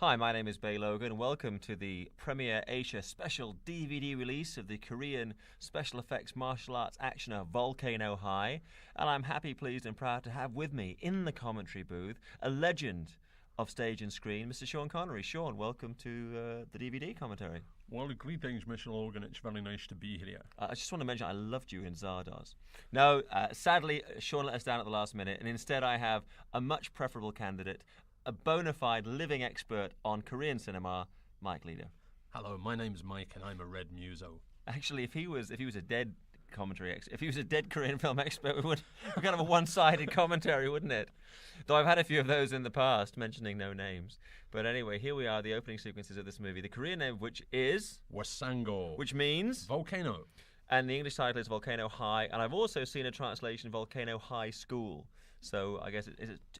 Hi, my name is Bay Logan. Welcome to the Premiere Asia special DVD release of the Korean special effects martial arts actioner Volcano High. And I'm happy, pleased and proud to have with me in the commentary booth a legend of stage and screen, Mr. Sean Connery. Sean, welcome to the DVD commentary. Well, greetings, Mr. Logan. It's very nice to be here. I just want to mention I loved you in Zardoz. No, sadly, Sean let us down at the last minute, and instead I have a much preferable candidate, a bona fide living expert on Korean cinema, Mike Leeder. Hello, my name's Mike, and I'm a red muso. Actually, if he was a dead commentary expert, if he was a dead Korean film expert, we would be kind of a one-sided commentary, wouldn't it? Though I've had a few of those in the past, mentioning no names. But anyway, here we are, the opening sequences of this movie. The Korean name of which is Hwasango, which means Volcano. And the English title is Volcano High. And I've also seen a translation, Volcano High School. So I guess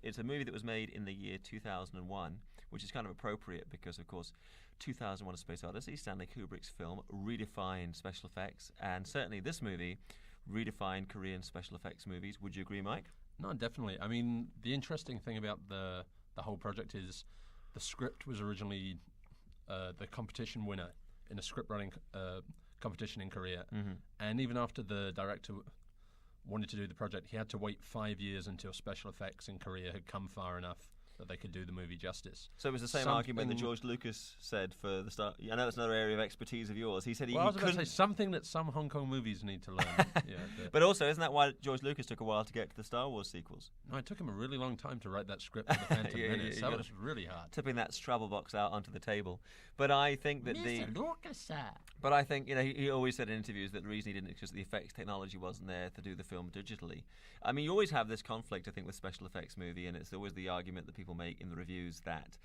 it's a movie that was made in the year 2001, which is kind of appropriate because, of course, 2001: A Space Odyssey, Stanley Kubrick's film, redefined special effects. And certainly this movie redefined Korean special effects movies. Would you agree, Mike? No, definitely. I mean, the interesting thing about the whole project is the script was originally the competition winner in a script writing competition in Korea. Mm-hmm. And even after the director wanted to do the project, he had to wait 5 years until special effects in Korea had come far enough that they could do the movie justice. So it was the same argument that George Lucas said for the start. I know that's another area of expertise of yours. He said he was couldn't say something that some Hong Kong movies need to learn. But also, isn't that why George Lucas took a while to get to the Star Wars sequels? No, it took him a really long time to write that script for the Phantom Menace. That was really hard. Tipping that Scrabble box out onto the table. But I think that Mr. Lucas. But I think, he always said in interviews that the reason he didn't, because the effects technology wasn't there to do the film digitally. I mean, you always have this conflict, I think, with special effects movie, and it's always the argument that people make in the reviews that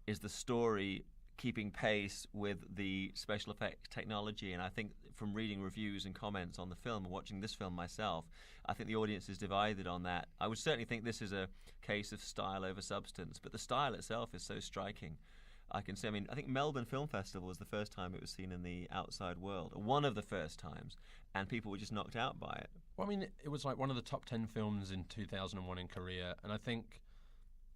is the story keeping pace with the special effects technology. And I think from reading reviews and comments on the film and watching this film myself, I think the audience is divided on that. I would certainly think this is a case of style over substance, but the style itself is so striking. I think Melbourne Film Festival was the first time it was seen in the outside world, one of the first times, and people were just knocked out by it. Well, I mean, it was like one of the top 10 films in 2001 in Korea, and I think,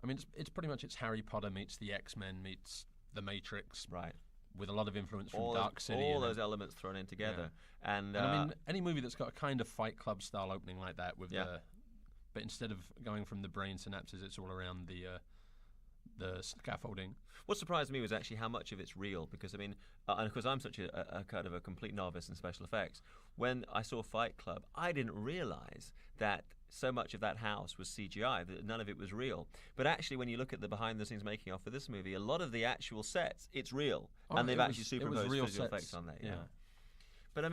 it's pretty much, it's Harry Potter meets the X-Men meets the Matrix, right? With a lot of influence from Dark City. All those elements thrown in together. Yeah. And any movie that's got a kind of Fight Club style opening like that, with but instead of going from the brain synapses, it's all around the scaffolding. What surprised me was actually how much of it's real, because and of course I'm such a kind of a complete novice in special effects. When I saw Fight Club, I didn't realize that so much of that house was CGI, that none of it was real. But actually, when you look at the behind-the-scenes making of for this movie, a lot of the actual sets, it's real, and they've actually superimposed visual effects on there. Yeah. But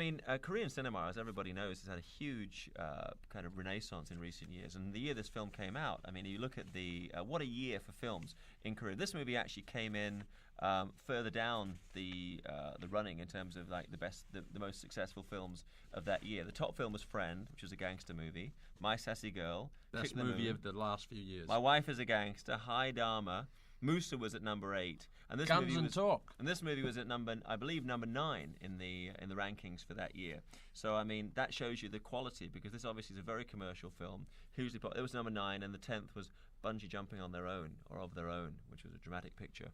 Korean cinema, as everybody knows, has had a huge kind of renaissance in recent years. And the year this film came out, you look at what a year for films in Korea. This movie actually came in further down the running in terms of the most successful films of that year. The top film was Friend, which was a gangster movie. My Sassy Girl, best movie of the last few years. My Wife is a Gangster, High Dharma. Musa was at number 8, and this Guns and Talk. And this movie was at number 9 in the rankings for that year. So that shows you the quality, because this obviously is a very commercial film. Hugely popular. It was number 9, and the 10th was Bungee Jumping on Their Own, or Of Their Own, which was a dramatic picture.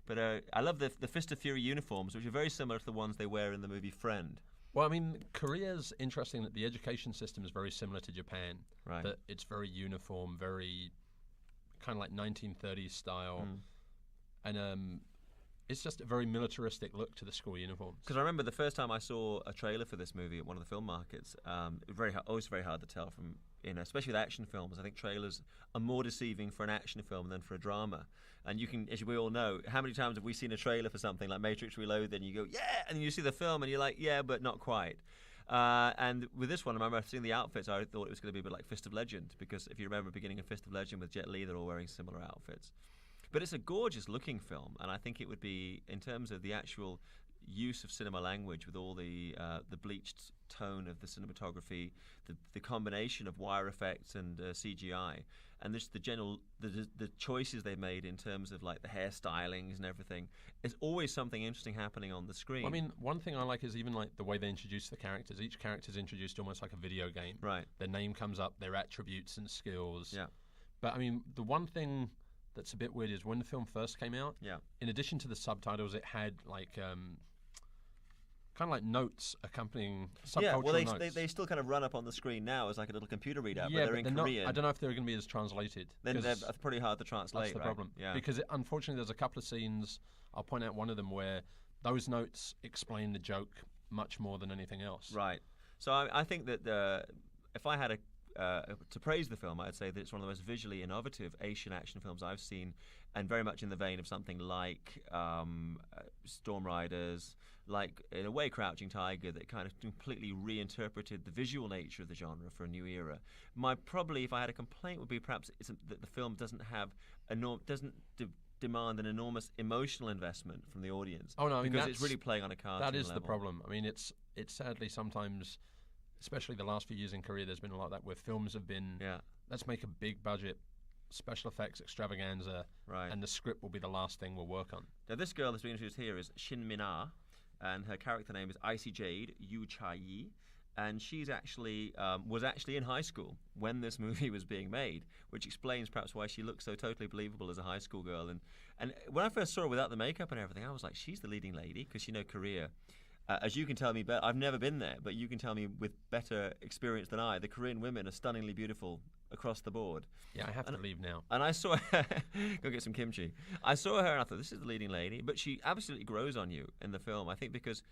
But I love the Fist of Fury uniforms, which are very similar to the ones they wear in the movie Friend. Well, Korea's interesting that the education system is very similar to Japan. Right. That it's very uniform, very kind of like 1930s style, and it's just a very militaristic look to the school uniforms. Because I remember the first time I saw a trailer for this movie at one of the film markets, always very hard to tell from, especially with action films. I think trailers are more deceiving for an action film than for a drama. And you can, as we all know, how many times have we seen a trailer for something like Matrix Reloaded, and you go, yeah, and then you see the film and you're like, yeah, but not quite. And with this one, I remember seeing the outfits, I thought it was going to be a bit like Fist of Legend, because if you remember beginning of Fist of Legend with Jet Li, they're all wearing similar outfits. But it's a gorgeous looking film, and I think it would be, in terms of the actual use of cinema language, with all the bleached tone of the cinematography, the combination of wire effects and CGI, and just the choices they've made in terms of like the hairstylings and everything. There's always something interesting happening on the screen. Well, one thing I like is even like the way they introduce the characters. Each character's introduced almost like a video game. Right. Their name comes up, their attributes and skills. Yeah. But the one thing that's a bit weird is when the film first came out, Yeah. in addition to the subtitles, it had like kind of like notes accompanying subcultural Yeah, well, notes. they still kind of run up on the screen now as like a little computer readout, yeah, but they're in Korean. I don't know if they're going to be as translated. Then they're pretty hard to translate. That's the right? problem. Yeah. Because unfortunately, there's a couple of scenes. I'll point out one of them where those notes explain the joke much more than anything else. Right. So I think that if I had to praise the film, I'd say that it's one of the most visually innovative Asian action films I've seen, and very much in the vein of something like Storm Riders, like in a way Crouching Tiger, that kind of completely reinterpreted the visual nature of the genre for a new era. Probably, if I had a complaint, would be perhaps that the film doesn't have demand an enormous emotional investment from the audience. Oh no, because it's really playing on a cartoon That is level. the problem. I mean, it's sadly sometimes, especially the last few years in Korea, there's been a lot of that where films have been, let's make a big budget special effects extravaganza, right, and the script will be the last thing we'll work on. Now, this girl that's being introduced here is Shin Min-ah, and her character name is Icy Jade Yu Cha-yi, and she's actually was actually in high school when this movie was being made, which explains perhaps why she looks so totally believable as a high school girl. And when I first saw her without the makeup and everything, I was like, she's the leading lady, because Korea. As you can tell me better, I've never been there, but you can tell me with better experience than I, the Korean women are stunningly beautiful across the board. Yeah, I have to leave now. And I saw her, go get some kimchi. I saw her and I thought, this is the leading lady, but she absolutely grows on you in the film, I think, because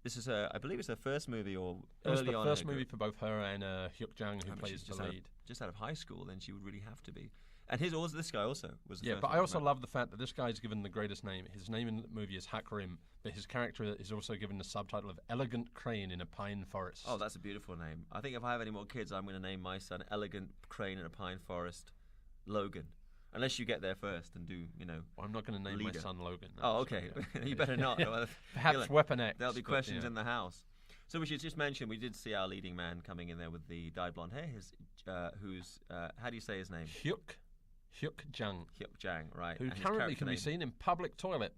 this is I believe it's her first movie, or it was early on. The first movie for both her and Hyuk Jang, who plays the lead. Just out of high school, then she would really have to be. And this guy also was the first. But I also love the fact that this guy is given the greatest name. His name in the movie is Hakrim, but his character is also given the subtitle of Elegant Crane in a Pine Forest. Oh, that's a beautiful name. I think if I have any more kids, I'm going to name my son Elegant Crane in a Pine Forest, Logan. Unless you get there first and do, Well, I'm not going to name Leeder. my son Logan. Oh, okay. You better not. Perhaps Weapon X. There'll be questions in the house. So we should just mention, we did see our leading man coming in there with the dyed blonde hair. Who's how do you say his name? Hyuk Jang. Hyuk Jang, right. Who currently can be seen in Public Toilet,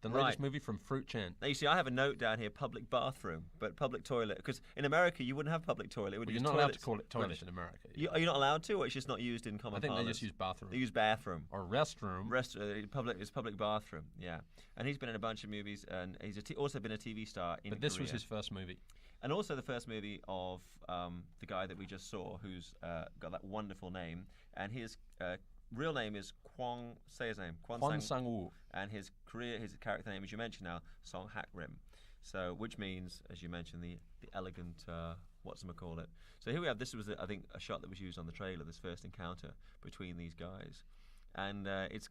the latest movie from Fruit Chan. Now, you see, I have a note down here, public bathroom, but public toilet, because in America, you wouldn't have public toilet. You're not allowed to call it toilet in America. Are you not allowed to, or it's just not used in common parlance? I think they just use bathroom. They use bathroom. Or restroom. It's public bathroom, yeah. And he's been in a bunch of movies, and he's also been a TV star in Korea. But this was his first movie. And also the first movie of the guy that we just saw, who's got that wonderful name, and his real name is say his name, Hwasango. And his character name, as you mentioned now, Song Hakrim. So, which means, as you mentioned, the elegant, whatchamacallit. So here we have, this was, I think, a shot that was used on the trailer, this first encounter between these guys. And it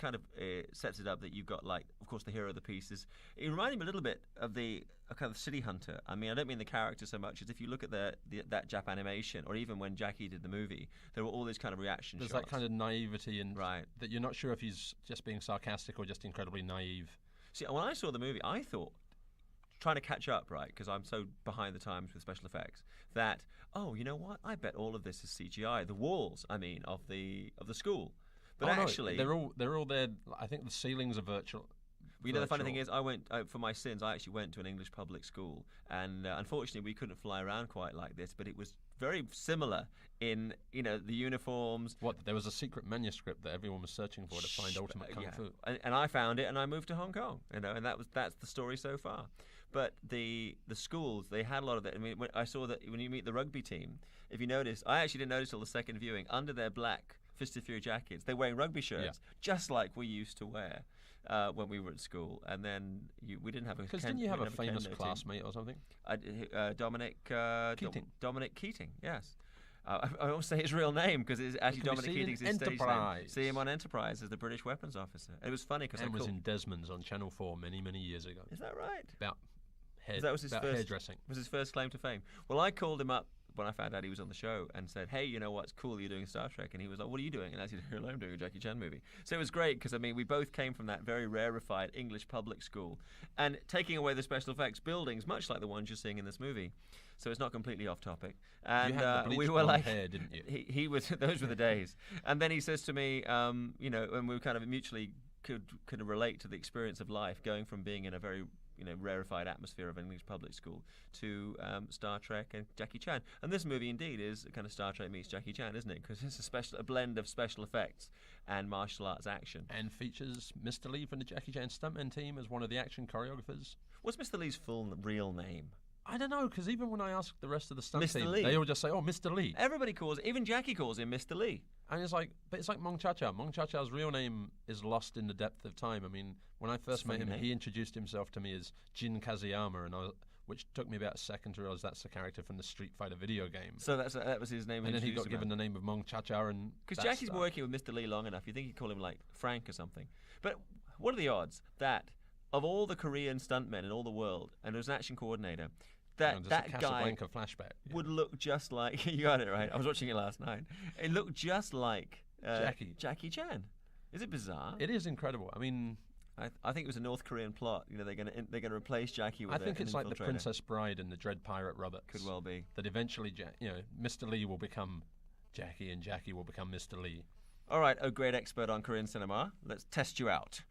sets it up that you've got, like, of course, the hero of the piece is. It reminded me a little bit of a kind of City Hunter. I mean, I don't mean the character so much as if you look at that Jap animation, or even when Jackie did the movie, there were all these kind of reaction shots. There's that kind of naivety, and right, that you're not sure if he's just being sarcastic or just incredibly naive. See, when I saw the movie, I thought, trying to catch up, right, because I'm so behind the times with special effects, that, oh, you know what? I bet all of this is CGI. The walls, I mean, of the school. But actually, they're all there. I think the ceilings are virtual. Well, the funny thing is, I went for my sins. I actually went to an English public school, and unfortunately, we couldn't fly around quite like this. But it was very similar in the uniforms. What, there was a secret manuscript that everyone was searching for to find ultimate kung fu, and I found it, and I moved to Hong Kong. And that's the story so far. But the schools, they had a lot of that. I mean, I saw that when you meet the rugby team, if you notice, I actually didn't notice till the second viewing, under their black Fist of Fury jackets, they're wearing rugby shirts, just like we used to wear when we were at school. And then we didn't have a. Because didn't you have a famous classmate or something? Dominic Keating. Dominic Keating, yes. I won't say his real name because it's actually Dominic Keating's his stage name. See him on Enterprise as the British weapons officer. It was funny because I was in Desmond's on Channel 4 many, many years ago. Is that right? About hairdressing. Was his first claim to fame. Well, I called him up when I found out he was on the show and said, hey, you know what, it's cool you're doing Star Trek. And he was like, what are you doing? And I said, hello, I'm doing a Jackie Chan movie. So it was great because, I mean, we both came from that very rarefied English public school. And taking away the special effects buildings, much like the ones you're seeing in this movie. So it's not completely off topic. And you had the we were like, hair, didn't you? He was, those were the days. And then he says to me, and we kind of mutually could relate to the experience of life, going from being in a very rarefied atmosphere of an English public school to Star Trek and Jackie Chan. And this movie indeed is kind of Star Trek meets Jackie Chan, isn't it? Because it's a blend of special effects and martial arts action. And features Mr. Lee from the Jackie Chan stuntman team as one of the action choreographers. What's Mr. Lee's real name? I don't know, because even when I ask the rest of the stunt Mr. team, Lee. they all just say, "Oh, Mr. Lee." Everybody even Jackie calls him Mr. Lee. And it's like Mong Cha-Cha. Mong Cha-Cha's real name is lost in the depth of time. I mean, when I first met him, he introduced himself to me as Jin Kazuyama, which took me about a second to realize that's the character from the Street Fighter video game. So that was his name. And then he got given the name of Mong Cha-Cha. Because Jackie's been working with Mr. Lee long enough, you think he'd call him like Frank or something. But what are the odds that of all the Korean stuntmen in all the world, and as an action coordinator, that guy flashback would look just like you got it right. I was watching it last night. It looked just like Jackie Chan. Is it bizarre? It is incredible. I mean, I think it was a North Korean plot. They're going to replace Jackie with. I think it's like the Princess Bride and the Dread Pirate Roberts. Could well be that eventually, Mr. Lee will become Jackie and Jackie will become Mr. Lee. All right, a great expert on Korean cinema. Let's test you out.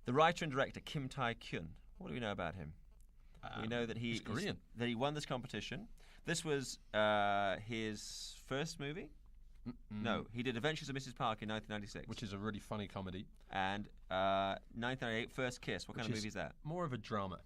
The writer and director Kim Tae-kyun. What do we know about him? We know that he's Korean. That he won this competition. This was his first movie. No, he did Adventures of Mrs. Park in 1996, which is a really funny comedy. And 1998, First Kiss. What kind of movie is that? More of a drama.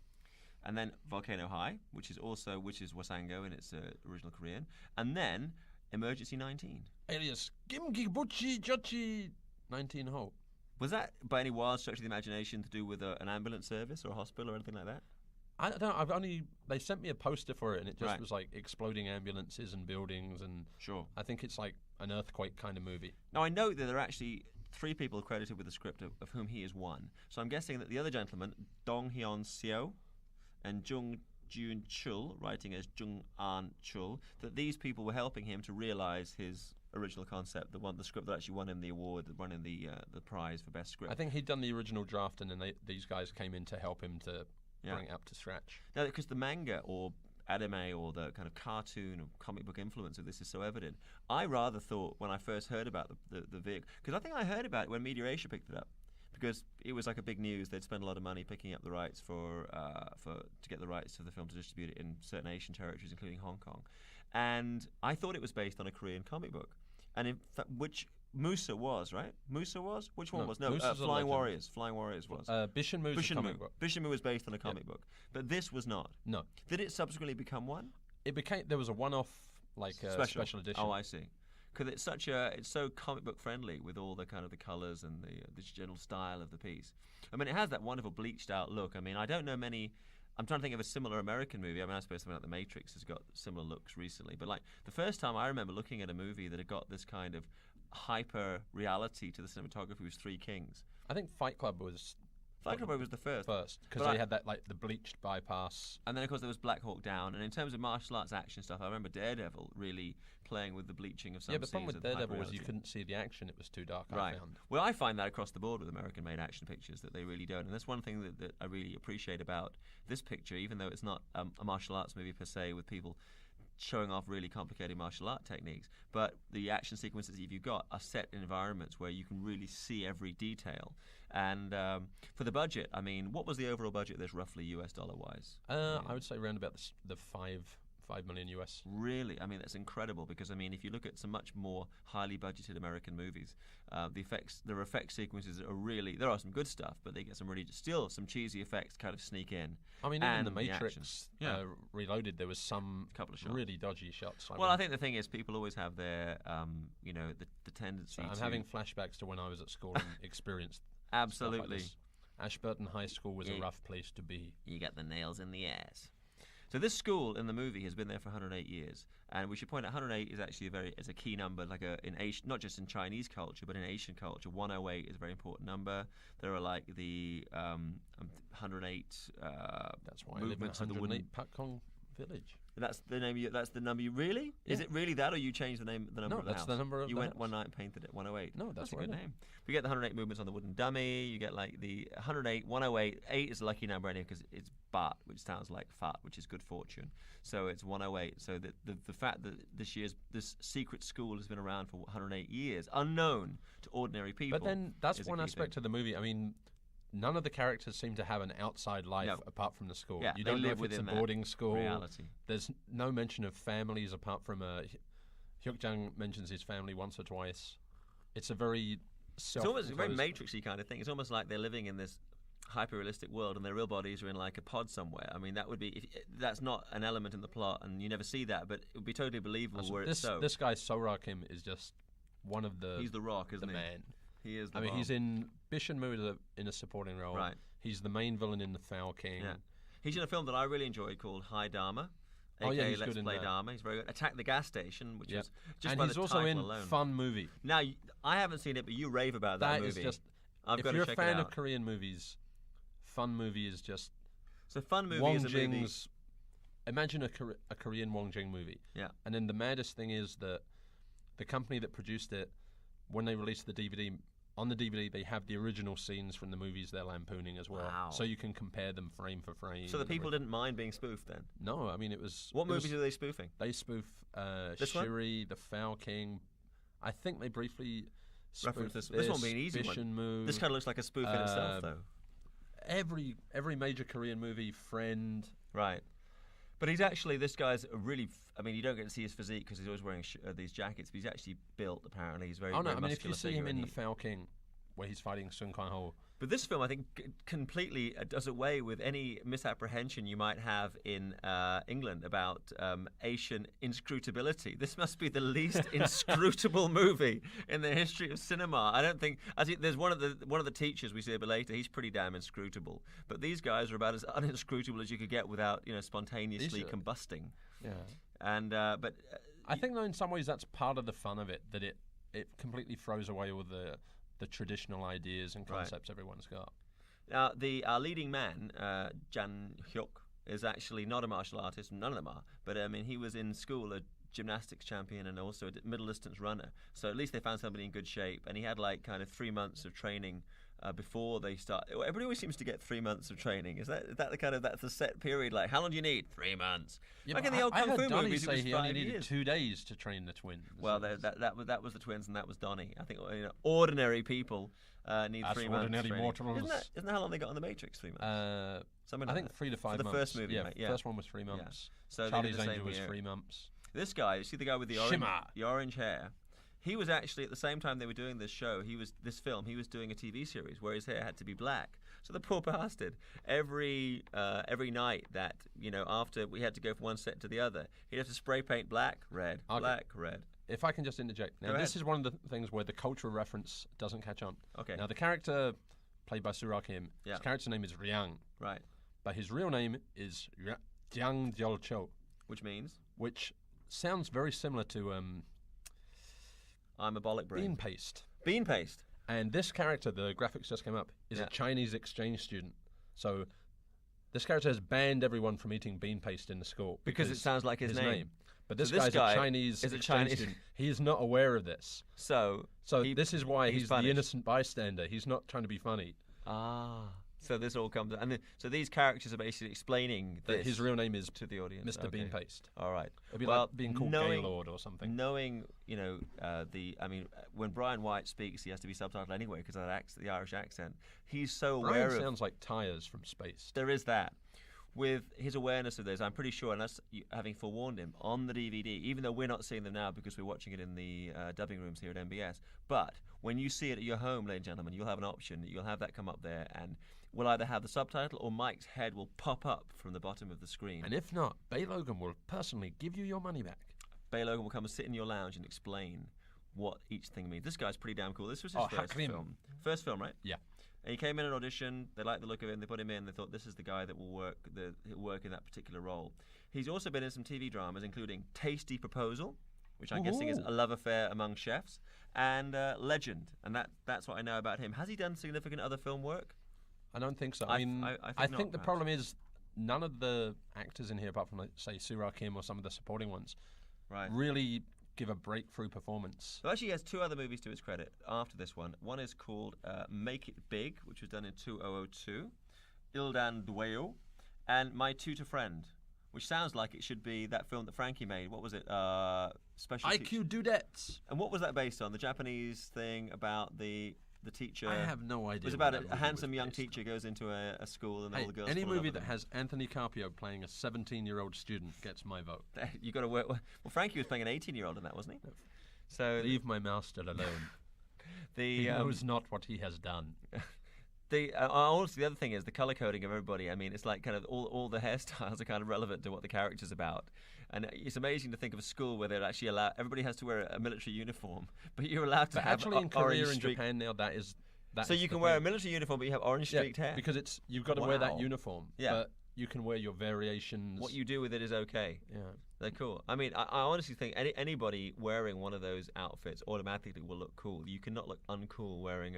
And then Volcano High, which is Hwasango in its original Korean. And then Emergency 19. Alias Gimgi Buchi Jochi 19 Ho. Was that by any wild stretch of the imagination to do with an ambulance service or a hospital or anything like that? I don't know. They sent me a poster for it, and it just was like exploding ambulances and buildings, and sure. I think it's like an earthquake kind of movie. Now I know that there are actually 3 people credited with the script, of whom he is one. So I'm guessing that the other gentleman, Dong Hyun Seo, and Jung Jun Chul, writing as Jung An Chul, that these people were helping him to realise his original concept, the script that actually won him the award, that won him the prize for best script. I think he'd done the original draft, and then these guys came in to help him to bring it up to scratch. Now, because the manga or anime or the kind of cartoon or comic book influence of this is so evident, I rather thought when I first heard about the vehicle, because I think I heard about it when Media Asia picked it up, because it was like a big news. They'd spent a lot of money picking up the rights to get the rights to the film to distribute it in certain Asian territories, including Hong Kong. And I thought it was based on a Korean comic book, and in fact, which Musa was, right? Musa was? Which one was? No, Flying Warriors. Flying Warriors was. Bishinmu's a comic book. Bishinmu was based on a comic book, but this was not. No. Did it subsequently become one? There was a one-off special edition. Oh, I see. Because it's so comic book friendly with all the kind of the colours and the general style of the piece. I mean, it has that wonderful bleached out look. I mean, I don't know many. I'm trying to think of a similar American movie. I mean, I suppose something like The Matrix has got similar looks recently. But like the first time I remember looking at a movie that had got this kind of hyper reality to the cinematography was Three Kings. I think Fight Club was the first because they had that the bleached bypass, and then of course there was Black Hawk Down. And in terms of martial arts action stuff, I remember Daredevil really playing with the bleaching of some. Yeah, but the problem with Daredevil was you couldn't see the action; it was too dark. Right. I found. Well, I find that across the board with American-made action pictures that they really don't, and that's one thing that I really appreciate about this picture, even though it's not a martial arts movie per se with people showing off really complicated martial art techniques, but the action sequences that you've got are set in environments where you can really see every detail. And for the budget, I mean, what was the overall budget of this roughly US dollar wise? I would say around about the 5 million US. Really? I mean, that's incredible, because I mean, if you look at some much more highly budgeted American movies, their effect sequences are really, there are some good stuff, but they get still some cheesy effects kind of sneak in. I mean, even The Matrix Reloaded, there was some couple of shots. Really dodgy shots. I think the thing is, people always have their, the tendency I'm having flashbacks to when I was at school and experienced absolutely. Like Ashburton High School was a rough place to be. You get the nails in the ass. So this school in the movie has been there for 108 years, and we should point out 108 is actually a key number, like in Asian, not just in Chinese culture, but in Asian culture. 108 is a very important number. There are like the 108. That's why I live in 108 Pakong Village. That's the name. That's the number. You really? Yeah. Is it really that, or you changed the name? The number. No, of the that's house? the number of. You the went house. one night and painted it 108. No, that's a good name. We get the 108 movements on the wooden dummy. You get like the 108, 108. 8 is a lucky number anyway because it's Bat, which sounds like fat, which is good fortune. So it's 108. So the fact that this secret school has been around for 108 years, unknown to ordinary people. But then that's one aspect of the movie. I mean, none of the characters seem to have an outside life No. apart from the school. Yeah, You they don't know live if it's a within that boarding school. reality. There's no mention of families apart from Hyuk-jang mentions his family once or twice. It's a very It's almost a very Matrixy kind of thing. It's almost like they're living in this hyper-realistic world and their real bodies are in like a pod somewhere. I mean, that would be that's not an element in the plot, and you never see that, but it would be totally believable were it so. This guy Sora Kim is just one of the. He's the Rock, isn't the he? man. He is. The I mean, bomb. he's in Bishinmu in a supporting role. Right. He's the main villain in The Foul King. Yeah. He's in a film that I really enjoyed called High Dharma. Oh, yeah, AKA he's Let's good in Play that. Dharma. He's very good. Attack the Gas Station, which is just and by he's the also title in alone. Fun Movie. Now, I haven't seen it, but you rave about that That is movie. just. I've If got you're to a check fan it of out. Korean movies, Fun Movie is just. So Fun Movie Wong is a movie. Jing's. Imagine a Korean Wong Jing movie. Yeah. And then the maddest thing is that the company that produced it, when they released the DVD, on the DVD they have the original scenes from the movies they're lampooning as well. Wow. So you can compare them frame for frame. So the people didn't mind being spoofed then? No, I mean it was. What it was- movies are they spoofing? They spoof This one? Shiri, The Foul King. I think they briefly Reference spoofed this one being an easy one. Bishinmu. This kind of looks like a spoof in itself, though. Every major Korean movie, Friend. Right. But he's actually, this guy's a really, I mean, you don't get to see his physique because he's always wearing these jackets, but he's actually built, apparently. He's very, Oh no, very I mean if you muscular see him figure, in and The Foul King, where he's fighting Sun Kang-ho. But this film, I think, completely does away with any misapprehension you might have in England about Asian inscrutability. This must be the least inscrutable movie in the history of cinema. I don't think. There's one of the teachers we see a bit later. He's pretty damn inscrutable. But these guys are about as uninscrutable as you could get without, spontaneously combusting. Yeah. And but I think though in some ways that's part of the fun of it, that it completely throws away all the traditional ideas and concepts everyone's got. Now, our leading man, Jan Hyuk, is actually not a martial artist. None of them are. But, I mean, he was in school a gymnastics champion and also a middle distance runner. So at least they found somebody in good shape. And he had, kind of 3 months of training before they start. Everybody always seems to get 3 months of training. Is that that's the set period? Like, how long do you need? 3 months. Yeah, like in the old I Kung heard Fu Donnie movies, it say was he 5 only needed years. 2 days to train the twins. Well, that was the twins, and that was Donnie. I think ordinary people need Us 3 months. ordinary training. mortals. Isn't that how long they got on the Matrix? 3 months. Something I like think that. 3 to 5 For the months. first movie, yeah, mate, yeah. First one was 3 months. So they did Charlie's the same Angel was here. 3 months. This guy, you see the guy with the orange hair. He was actually, at the same time they were doing this show, he was doing a TV series where his hair had to be black. So the poor bastard, every night that, after we had to go from one set to the other, he'd have to spray paint black, red, black, red. If I can just interject. Now, Go this ahead. is one of the things where the cultural reference doesn't catch on. Okay. Now, the character played by Sura Kim, his character's name is Ryang, Right. but his real name is Jiang Jolcho, Which means? which sounds very similar to I'm a bollock brain. bean paste. Bean paste. And this character, the graphics just came up, is a Chinese exchange student. So this character has banned everyone from eating bean paste in the school Because it sounds like his name. But this So this guy's guy a Chinese is a exchange Chinese- student. He is not aware of this. So This is why he's the punished. innocent bystander. He's not trying to be funny. So this all comes, so these characters are basically explaining That this his real name is to the audience. Mr. Okay. Bean Paste. All right. It'd be Well, like being called Gaylord or something. Knowing, when Brian White speaks, he has to be subtitled anyway because of that the Irish accent. He's so aware Brian of. sounds like tires from space. There is that. With his awareness of this, I'm pretty sure, and that's having forewarned him on the DVD, even though we're not seeing them now because we're watching it in the dubbing rooms here at MBS. But when you see it at your home, ladies and gentlemen, you'll have an option. You'll have that come up there, and we'll either have the subtitle or Mike's head will pop up from the bottom of the screen. And if not, Bay Logan will personally give you your money back. Bay Logan will come and sit in your lounge and explain what each thing means. This guy's pretty damn cool. This was his first Hakrim. film. First film, right? Yeah. And he came in an audition. They liked the look of him. They put him in. They thought this is the guy that will work in that particular role. He's also been in some TV dramas, including Tasty Proposal, which I'm guessing is a love affair among chefs, and Legend. And that's what I know about him. Has he done significant other film work? I don't think so. I I think not, think the perhaps. problem is none of the actors in here, apart from, say, Sura Kim or some of the supporting ones, Right. really give a breakthrough performance. So actually, he has 2 other movies to his credit after this one. One is called Make It Big, which was done in 2002, Ildan Dweo, and My Tutor Friend, which sounds like it should be that film that Frankie made. What was it? Special IQ Dudettes. And what was that based on? The Japanese thing about the the teacher. I have no idea. It was about what that a movie handsome was young based on. teacher goes into a school and Hey, all the girls. any fall in love movie with that him. has Anthony Carpio playing a 17-year-old student gets my vote. You got to work. Well, Frankie was playing an 18-year-old in that, wasn't he? So Leave my master alone. the He knows not what he has done. also the other thing is the color coding of everybody. I mean, it's like kind of all the hairstyles are kind of relevant to what the character's about. And it's amazing to think of a school where they're actually allowed. Everybody has to wear a military uniform, but you're allowed to But have actually, in orange Korea and streak. Japan now, that is. So you can wear a military uniform, but you have orange streaked hair. because you've got to wear that Wow. uniform. Yeah. But you can wear your variations. What you do with it is okay. Yeah. They're cool. I mean, I honestly think anybody wearing one of those outfits automatically will look cool. You cannot look uncool wearing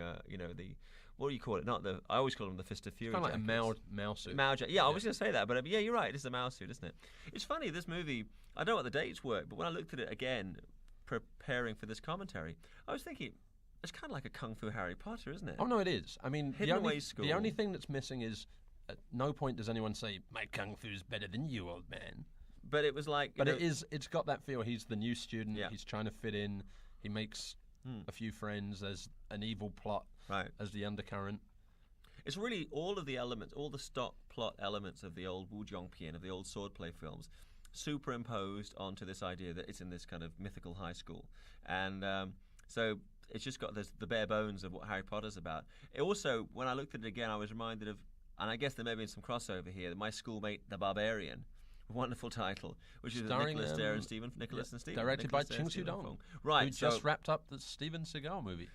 what do you call it? Not the. I always call them the Fist of Fury. Kind of like a jackets. Mao suit. Mao jacket. Yeah, I was going to say that, but yeah, you're right. It is a Mao suit, isn't it? It's funny. This movie. I don't know what the dates work, but when I looked at it again, preparing for this commentary, I was thinking it's kind of like a Kung Fu Harry Potter, isn't it? Oh no, it is. I mean, Hidden Away School. the only thing that's missing is at no point does anyone say my kung fu's better than you, old man. But it was like. But it's got that feel. He's the new student. Yeah. He's trying to fit in. He makes a few friends. There's an evil plot Right. as the undercurrent. It's really all of the elements, all the stock plot elements of the old Wu Zhongpian, of the old swordplay films, superimposed onto this idea that it's in this kind of mythical high school. And so it's just got the bare bones of what Harry Potter's about. It also, when I looked at it again, I was reminded of, and I guess there may have been some crossover here, my schoolmate, The Barbarian. Wonderful title, which is with Starring, Nicholas Dare and Stephen Nicholas and Stephen. Directed by Nicholas Dare Ching and Stephen Su-dong, Fong. Right, who so just wrapped up the Steven Seagal movie,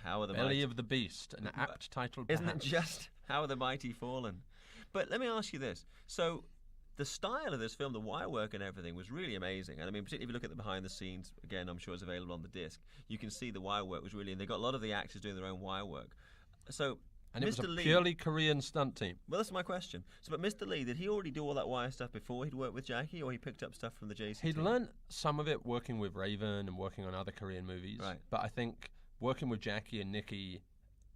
how are the Belly mighty, of the Beast, an apt title. isn't it perhaps. just how are the mighty fallen? But let me ask you this: so the style of this film, the wire work and everything, was really amazing. And I mean, particularly if you look at the behind the scenes, again, I'm sure it's available on the disc. You can see the wire work was really, and they got a lot of the actors doing their own wire work. So. And it was Mr. a Lee, purely Korean stunt team. well, that's my question. So, but Mr. Lee, did he already do all that wire stuff before he'd worked with Jackie, or he picked up stuff from the JCT? He'd learned some of it working with Raven and working on other Korean movies. Right. But I think working with Jackie and Nikki,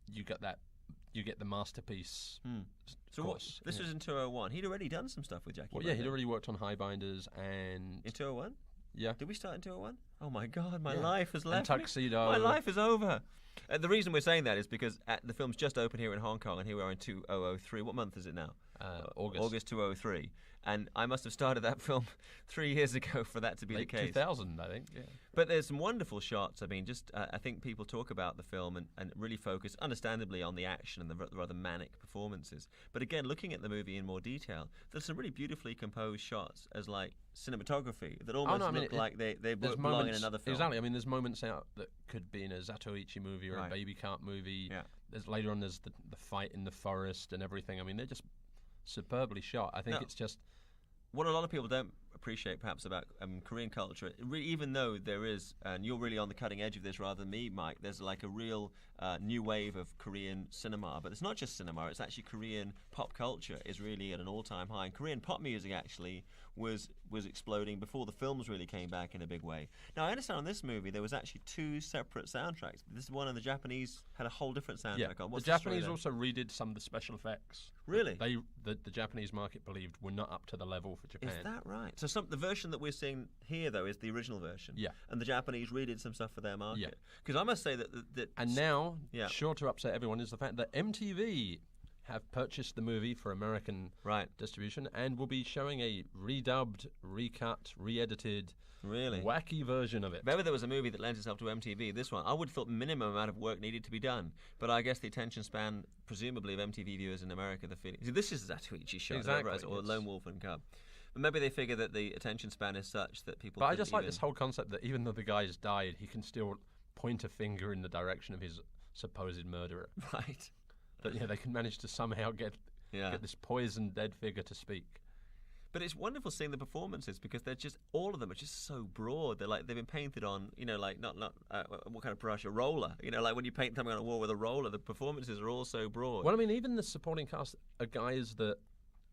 you get the masterpiece. So what, this was in 2001. He'd already done some stuff with Jackie. Well, by yeah, he'd then. already worked on Highbinders and In 201? yeah, Did we start in 201? Oh my God, my Yeah. life has and left me. Tuxedo. My life is over. The reason we're saying that is because the film's just opened here in Hong Kong, and here we are in 2003. What month is it now? August 2003. And I must have started that film 3 years ago for that to be late the case. 2000, I think. Yeah. But there's some wonderful shots. I mean, just I think people talk about the film and really focus, understandably, on the action and the rather manic performances. But again, looking at the movie in more detail, there's some really beautifully composed shots as like cinematography that almost look like they there's belong in moments- another film. Exactly. I mean, there's moments out that could be in a Zatoichi movie or Right. a Baby Cart movie. Yeah. Later on, there's the fight in the forest and everything. I mean, they're just superbly shot. I think No. it's just What a lot of people don't appreciate perhaps about Korean culture, even though there is, and you're really on the cutting edge of this rather than me, Mike, there's like a real new wave of Korean cinema. But it's not just cinema, it's actually Korean pop culture is really at an all-time high. And Korean pop music actually was exploding before the films really came back in a big way. Now, I understand on this movie there was actually two separate soundtracks. This one and the Japanese had a whole different soundtrack yeah. on. The What's story Japanese there? also redid some of the special effects. Really? The Japanese market believed were not up to the level for Japan. Is that right? So the version that we're seeing here, though, is the original version. Yeah. And the Japanese redid some stuff for their market. Yeah. Because I must say that And now, Yeah. sure to upset everyone, is the fact that MTV have purchased the movie for American Right. distribution and will be showing a redubbed, recut, re-edited, Really? wacky version of it. If ever there was a movie that lends itself to MTV, this one, I would have thought minimum amount of work needed to be done. But I guess the attention span, presumably, of MTV viewers in America, the feeling. See, this is a Zatoichi show, Exactly, right? Or it's- Lone Wolf and Cub. But maybe they figure that the attention span is such that people. But I couldn't just like even- this whole concept that even though the guy's died, he can still point a finger in the direction of his supposed murderer. Right. That they can manage to somehow get this poisoned dead figure to speak. But it's wonderful seeing the performances because they're just all of them are just so broad. They're like they've been painted on, like not what kind of brush, a roller. Like when you paint something on a wall with a roller, the performances are all so broad. Well, I mean, even the supporting cast are guys that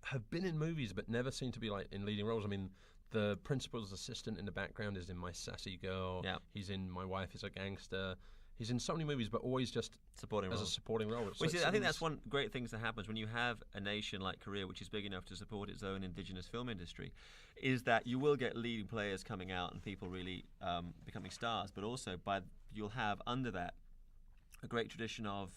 have been in movies but never seem to be like in leading roles. I mean, the principal's assistant in the background is in My Sassy Girl. Yeah. He's in My Wife is a Gangster. He's in so many movies, but always just supporting as role. a supporting role. So Which it is, I think seems- that's one great thing that happens when you have a nation like Korea, which is big enough to support its own indigenous film industry, is that you will get leading players coming out and people really becoming stars, but also you'll have under that a great tradition of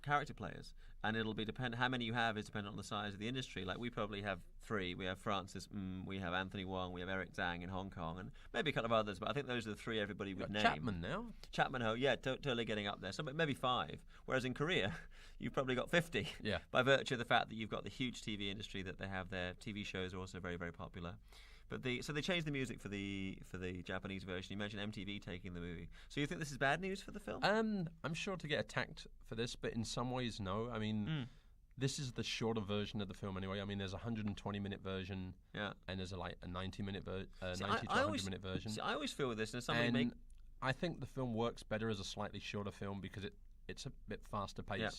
character players, and it'll be how many you have is dependent on the size of the industry. Like we probably have 3. We have Francis, we have Anthony Wong, we have Eric Zhang in Hong Kong, and maybe a couple of others. But I think those are the 3 everybody would name. Chapman now. Chapman Ho, yeah, totally getting up there. So maybe 5. Whereas in Korea, you've probably got 50. Yeah. By virtue of the fact that you've got the huge TV industry that they have there. TV shows are also very, very popular. But so they changed the music for the Japanese version. You mentioned MTV taking the movie. So you think this is bad news for the film? I'm sure to get attacked for this, but in some ways, no. I mean, this is the shorter version of the film anyway. I mean, there's a 120-minute version, and there's a 90-minute 90 to 100-minute version. See, I always feel with this, I think the film works better as a slightly shorter film because it's a bit faster paced. Yeah.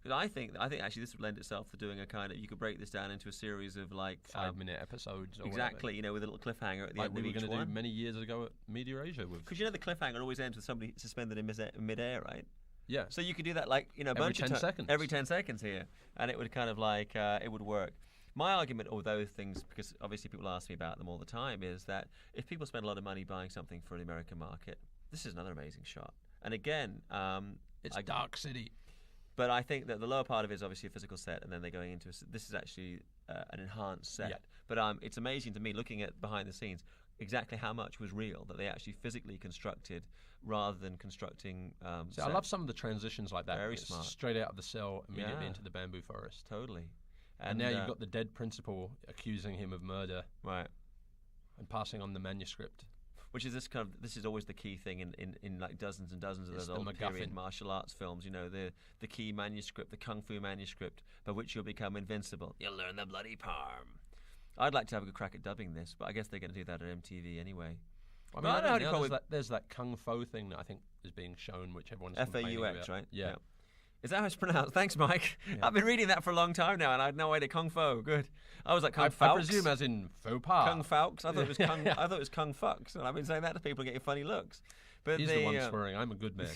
Because I think actually this would lend itself to doing a kind of, you could break this down into a series of like 5-minute episodes. Or exactly, whatever. With a little cliffhanger at the like end of each one. we were going to do many years ago at Media Asia. Because the cliffhanger always ends with somebody suspended in midair, right? Yeah. So you could do that like a every bunch 10 of seconds. Every 10 seconds here, and it would kind of like it would work. My argument, all those things, because obviously people ask me about them all the time, is that if people spend a lot of money buying something for the American market, this is another amazing shot. And again, it's Dark City. But I think that the lower part of it is obviously a physical set, and then they're going into this is actually an enhanced set. Yeah. But it's amazing to me, looking at behind the scenes, exactly how much was real that they actually physically constructed rather than constructing. So I love some of the transitions like that. Very smart. Straight out of the cell, immediately into the bamboo forest. Totally. And now you've got the dead principal accusing him of murder. Right. And passing on the manuscript. Which is this is always the key thing in like dozens and dozens of those old period martial arts films. The key manuscript, the kung fu manuscript, by which you'll become invincible. You'll learn the bloody palm. I'd like to have a good crack at dubbing this, but I guess they're going to do that at MTV anyway. I mean, I don't know there's that kung fu thing that I think is being shown, which everyone's complaining about. FAUX, right? Yeah. Is that how it's pronounced? Thanks, Mike. Yeah. I've been reading that for a long time now, and I had no idea. Kung Fu, good. I was like Kung Faux. I presume as in faux pas. Kung Faux. I thought it was Kung. I thought it was Kung Fucks, and I've been saying that to people and getting funny looks. But he's the one swearing. I'm a good man.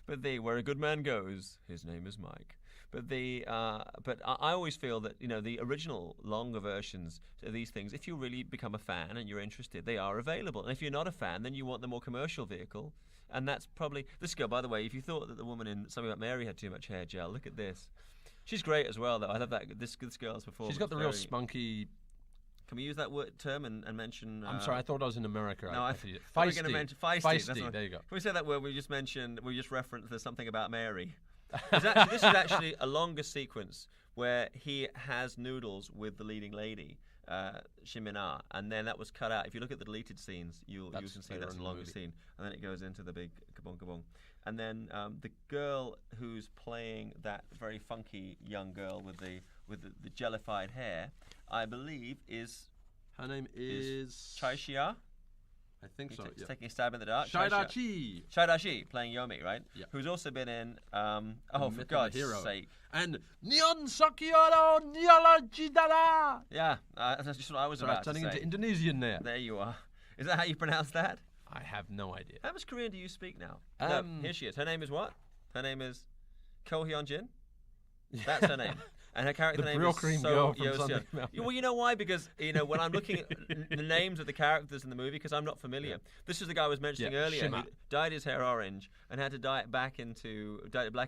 But where a good man goes, his name is Mike. But I always feel that the original longer versions of these things, if you really become a fan and you're interested, they are available. And if you're not a fan, then you want the more commercial vehicle. And that's probably this girl. By the way, if you thought that the woman in Something About Mary had too much hair gel, look at this. She's great as well, though. I love that this girl's performance. She's got the real spunky. Can we use that term and mention? I'm sorry, I thought I was in America. No, feisty. We're going to mention feisty. There you go. Can we say that word? We just referenced there's Something About Mary. This is actually a longer sequence where he has noodles with the leading lady. Shimina, and then that was cut out. If you look at the deleted scenes, you can see that's a longer scene, and then it goes into the big kabong kabong. And then the girl who's playing that very funky young girl with the jellified hair, I believe her name is Chai Xia. I think so. He's taking a stab in the dark. Shaidachi playing Yomi, right? Yeah. Who's also been in for God's sake. And Nyon Sakioro Nyala Jidara. Yeah, that's just what I was about to say. Turning into Indonesian there. There you are. Is that how you pronounce that? I have no idea. How much Korean do you speak now? No, here she is. Her name is what? Her name is Ko Hyun Jin. That's her name. And her character name is So Yo-seon. Well, you know why? Because when I'm looking at the names of the characters in the movie, because I'm not familiar. This is the guy I was mentioning earlier who dyed his hair orange and had to dye it black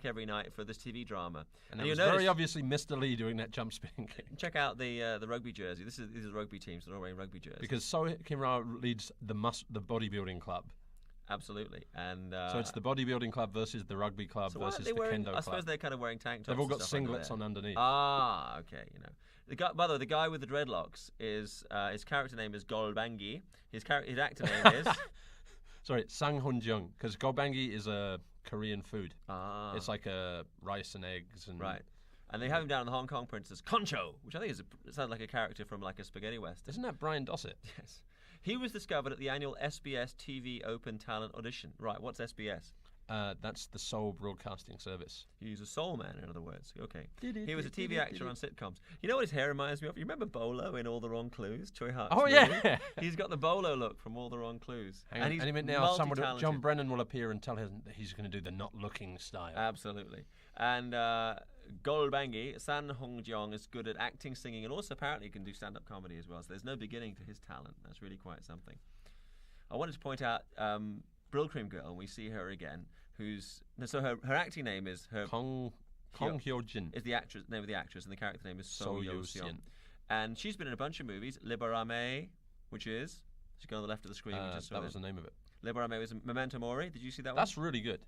every night for this TV drama. And it was very obviously Mr. Lee doing that jump spinning kick. Check out the rugby jersey. These are the rugby teams. They're all wearing rugby jerseys. Because So Kim-ra leads the bodybuilding club. Absolutely, and so it's the bodybuilding club versus the rugby club versus the kendo club. I suppose they're kind of wearing tank tops. They've all got singlets on underneath. Ah, okay. The guy. By the way, the guy with the dreadlocks is his character name is Golbangi. His actor name is sorry, Sang Hun-jung, because Golbangi is a Korean food. Ah, it's like rice and eggs and right. And they have him down in the Hong Kong print as Concho, which I think sounds like a character from like a spaghetti western. Isn't that Brian Dossett? Yes. He was discovered at the annual SBS TV Open Talent Audition. Right, what's SBS? That's the Seoul Broadcasting Service. He's a soul man, in other words. Okay. He was a TV actor on sitcoms. You know what his hair reminds me of? You remember Bolo in All the Wrong Clues? Choi Hart's movie? Yeah. He's got the Bolo look from All the Wrong Clues. And he meant now John Brennan will appear and tell him that he's going to do the not looking style. Absolutely. And Golbangi, San Hong-jeong, is good at acting, singing, and also apparently can do stand-up comedy as well. So there's no beginning to his talent. That's really quite something. I wanted to point out Brill Cream Girl, and we see her again. her acting name is Kong Hyo-jin is the name of the actress, and the character name is So Yo-seon. Yo-seon. And she's been in a bunch of movies. Liberame, which is she's going on the left of the screen. That was the name of it. Liberame was Memento Mori. Did you see that one? That's really good.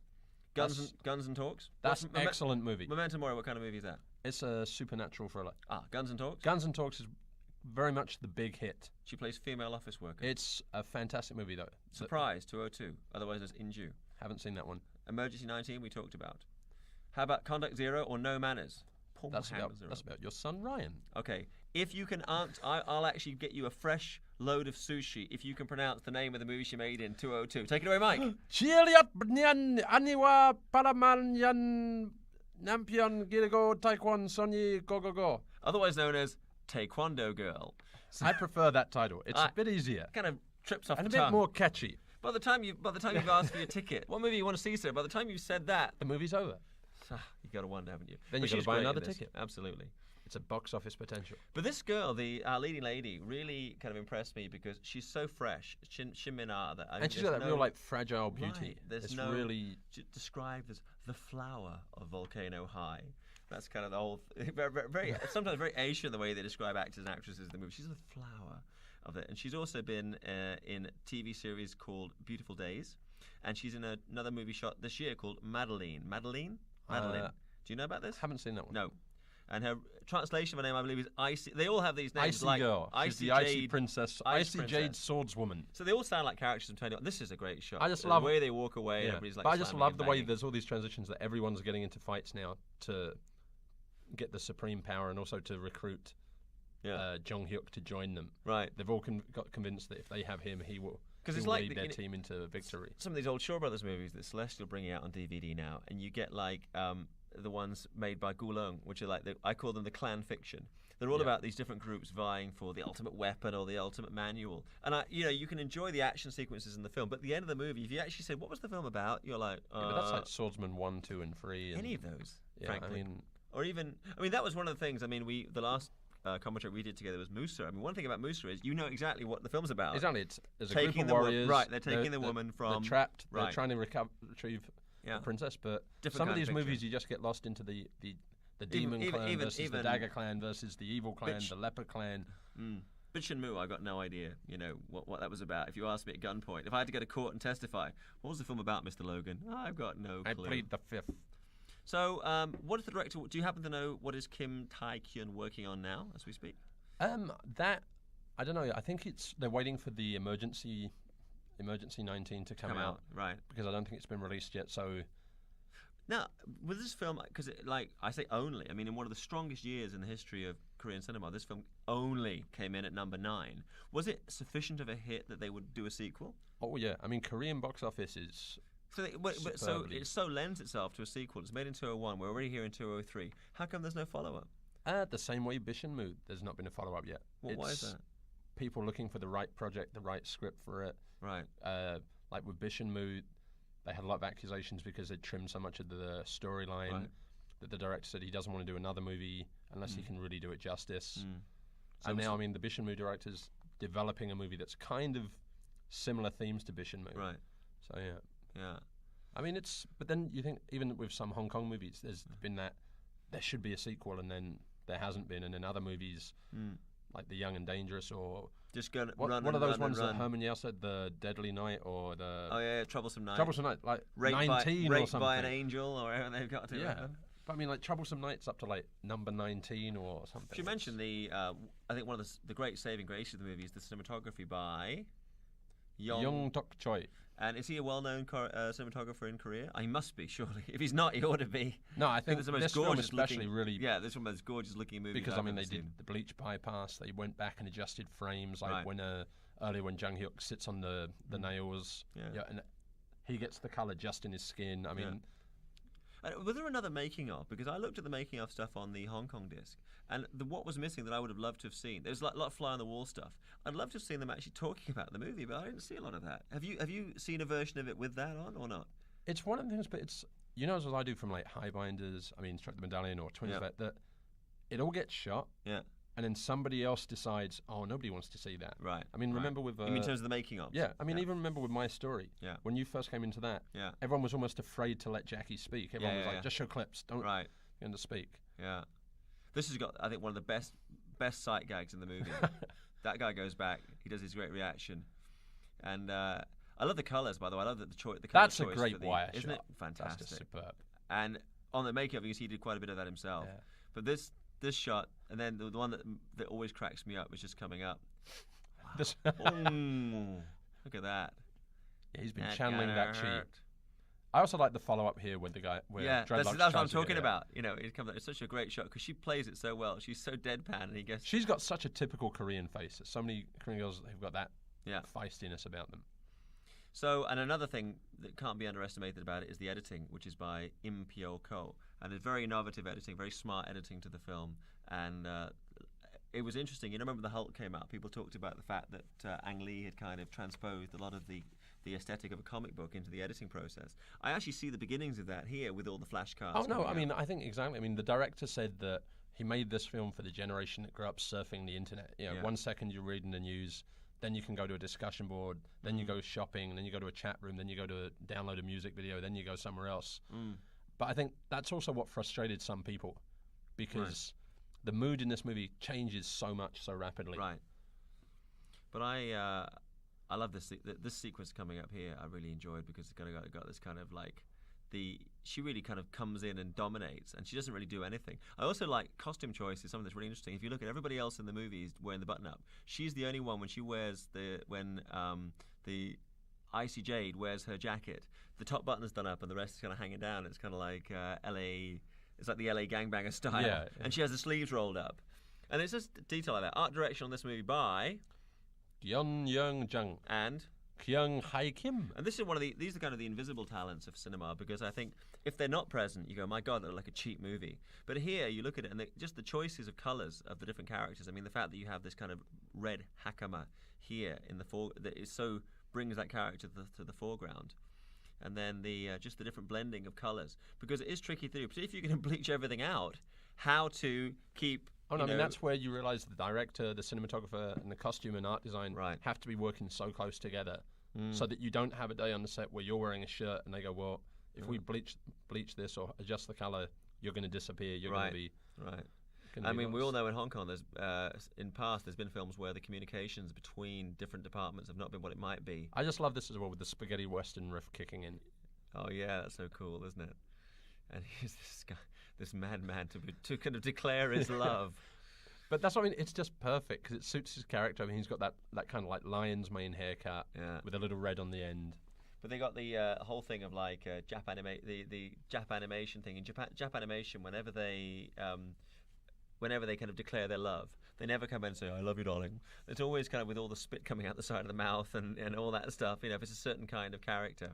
Guns and Talks. That's an excellent movie. Memento Mori. What kind of movie is that? It's a supernatural thriller. Guns and Talks. Guns and Talks is very much the big hit. She plays female office worker. It's a fantastic movie, though. Surprise 202, otherwise known as Inju. Haven't seen that one. Emergency 19 we talked about. How about Conduct Zero or No Manners? That's about your son Ryan. Okay, if you can answer, I'll actually get you a fresh load of sushi if you can pronounce the name of the movie she made in 202. Take it away, Mike. Chieliat Bnyan Aniwa Paramanyan Nampion Gilgo Taekwon Sonyi Go Go Go. Otherwise known as Taekwondo Girl. I prefer that title. It's a bit easier. Kind of trips off and the tongue. And a bit more catchy. By the time you've asked for your ticket, what movie you want to see, sir? By the time you've said that, the movie's over. You got to wonder, haven't you? Then you got to buy another ticket. Absolutely. It's a box office potential. But this girl, our leading lady, really kind of impressed me because she's so fresh. Shin Min-ah. And she's got that real fragile beauty. Right. It's really described as the flower of Volcano High. That's kind of the whole very sometimes very Asian the way they describe actors and actresses in the movie. She's the flower of it, and she's also been in a TV series called Beautiful Days, and she's in another movie shot this year called Madeline. Madeline. Do you know about this? Haven't seen that one. No. And her translation of her name, I believe, is Icy. They all have these names Icy like Girl. She's the Icy Princess. Icy Jade Swordswoman. So they all sound like characters from 21. This is a great shot. I just love the way they walk away. Yeah. Everybody's like. But I just love the way there's all these transitions that everyone's getting into fights now to get the supreme power and also to recruit Jung Hyuk to join them. Right. They've all got convinced that if they have him, he will. Because it's like lead their team into victory. Some of these old Shaw Brothers movies that Celestial bringing out on DVD now, and you get like the ones made by Gulong, which are like I call them the clan fiction. They're all about these different groups vying for the ultimate weapon or the ultimate manual. And you can enjoy the action sequences in the film, but at the end of the movie, if you actually say what was the film about, you're like, but that's like Swordsman 1, 2, and 3. Any of those, yeah, frankly. That was one of the things. I mean, the last commentary we did together was Musa. I mean, one thing about Musa is you know exactly what the film's about. Exactly. There's a group of warriors. Right, they're taking the woman from... They're trapped. Right. They're trying to retrieve the princess, but some of these movies you just get lost into the demon clan versus the dagger clan versus the evil clan, the leopard clan. Bitch and Moo, I got no idea, what that was about. If you asked me at gunpoint, if I had to go to court and testify, what was the film about, Mr. Logan? I've got no clue. I plead the fifth. So, what is the director? Do you happen to know what is Kim Tae-kyun working on now, as we speak? That I don't know. I think they're waiting for the emergency 19 to come out, right? Because I don't think it's been released yet. So now, with this film, because I say only, I mean, in one of the strongest years in the history of Korean cinema, this film only came in at number 9. Was it sufficient of a hit that they would do a sequel? Oh yeah, I mean, Korean box office is. So it so lends itself to a sequel. It's made in 2001. We're already here in 2003. How come there's no follow-up? The same way Bishan Mood, there's not been a follow-up yet. Well, why is that? People looking for the right project, the right script for it. Right. Like with Bishan Mood, they had a lot of accusations because they trimmed so much of the storyline that the director said he doesn't want to do another movie unless he can really do it justice. And now, I mean, the Bishan Mood director's developing a movie that's kind of similar themes to Bishan Mood. Right. So, yeah. Yeah, I mean but then you think even with some Hong Kong movies, there's been that there should be a sequel, and then there hasn't been, and then other movies like The Young and Dangerous or just go what are those ones that Herman Yao said, The Deadly Night or the Troublesome Night, like Raped 19 by, or something, by an angel or whatever they've got to. Yeah, but I mean like Troublesome Night's up to like number 19 or something. You mentioned I think one of the great saving grace of the movie is the cinematography by Young Tok Choi. And is he a well-known cinematographer in Korea? He must be, surely. If he's not, he ought to be. No, I think this film especially really... Yeah, this one is gorgeous-looking movie. Because, I mean, they did the bleach bypass. They went back and adjusted frames, like earlier when Jung Hyuk sits on the nails. Yeah, and he gets the colour just in his skin. I mean... Was there another making of? Because I looked at the making of stuff on the Hong Kong disc, and what was missing that I would have loved to have seen. There's like a lot of fly on the wall stuff. I'd love to have seen them actually talking about the movie, but I didn't see a lot of that. Have you seen a version of it with that on or not? It's one of the things, but it's as I do from like Highbinders. I mean, Strike the Medallion or Twins, that it all gets shot. Yeah. and then somebody else decides, oh, nobody wants to see that. Right. I mean, right. remember with... you mean in terms of the making of? Yeah, I mean, even remember with My Story. Yeah. When you first came into that, yeah. everyone was almost afraid to let Jackie speak. Everyone was like, just show clips, don't get him to speak. Yeah. This has got, I think, one of the best sight gags in the movie. That guy goes back, he does his great reaction. And I love the colours, by the way. I love the colour choice. That's a great wire shot. Isn't it fantastic? That's just superb. And on the making of it, he did quite a bit of that himself. Yeah. But this shot, and then the one that always cracks me up is just coming up. Wow. Look at that. Yeah, he's been channeling that cheat. I also like the follow-up here with the guy. Where that's what I'm talking about. You know, it's such a great shot because she plays it so well. She's so deadpan, and he gets. She's got such a typical Korean face. So many Korean girls have got that feistiness about them. So, and another thing that can't be underestimated about it is the editing, which is by Im Pyo Ko, and it's very innovative editing, very smart editing to the film, and it was interesting. You know, remember the Hulk came out, people talked about the fact that Ang Lee had kind of transposed a lot of the aesthetic of a comic book into the editing process. I actually see the beginnings of that here with all the flashcards. Oh no, I mean, I think exactly. I mean, the director said that he made this film for the generation that grew up surfing the internet. You know, 1 second you're reading the news, then you can go to a discussion board, then you go shopping, then you go to a chat room, then you go to download a music video, then you go somewhere else. But I think that's also what frustrated some people, because the mood in this movie changes so much so rapidly. Right. But I love this sequence coming up here. I really enjoyed because it's got this kind of like she really kind of comes in and dominates, and she doesn't really do anything. I also like costume choices, something that's really interesting. If you look at everybody else in the movies wearing the button up, she's the only one when she wears the Icy Jade wears her jacket, the top button is done up and the rest is kind of hanging down. It's kind of like LA. It's like the LA gangbanger style, and she has the sleeves rolled up, and it's just detail like that. Art direction on this movie by Yeon Young Jung and Kyung Hae Kim. And this is these are kind of the invisible talents of cinema, because I think if they're not present, you go, my God, they're like a cheap movie. But here you look at it, and just the choices of colours of the different characters. I mean, the fact that you have this kind of red hakama here in the that is so brings that character to the foreground. And then just the different blending of colours, because it is tricky to do. But if you can bleach everything out, how to keep. Oh no, I mean, that's where you realise the director, the cinematographer, and the costume and art design have to be working so close together, so that you don't have a day on the set where you're wearing a shirt and they go, well, if we bleach this or adjust the colour, you're going to disappear. You're going to be I mean, we all know in Hong Kong, there's in past there's been films where the communications between different departments have not been what it might be. I just love this as well with the spaghetti western riff kicking in. Oh yeah, that's so cool, isn't it? And he's this guy, this madman to kind of declare his love. But that's what I mean. It's just perfect because it suits his character. I mean, he's got that kind of like lion's mane haircut with a little red on the end. But they got the whole thing of like the Jap animation thing. In Jap animation, whenever they kind of declare their love, they never come in and say, I love you, darling. It's always kind of with all the spit coming out the side of the mouth and all that stuff, you know, if it's a certain kind of character.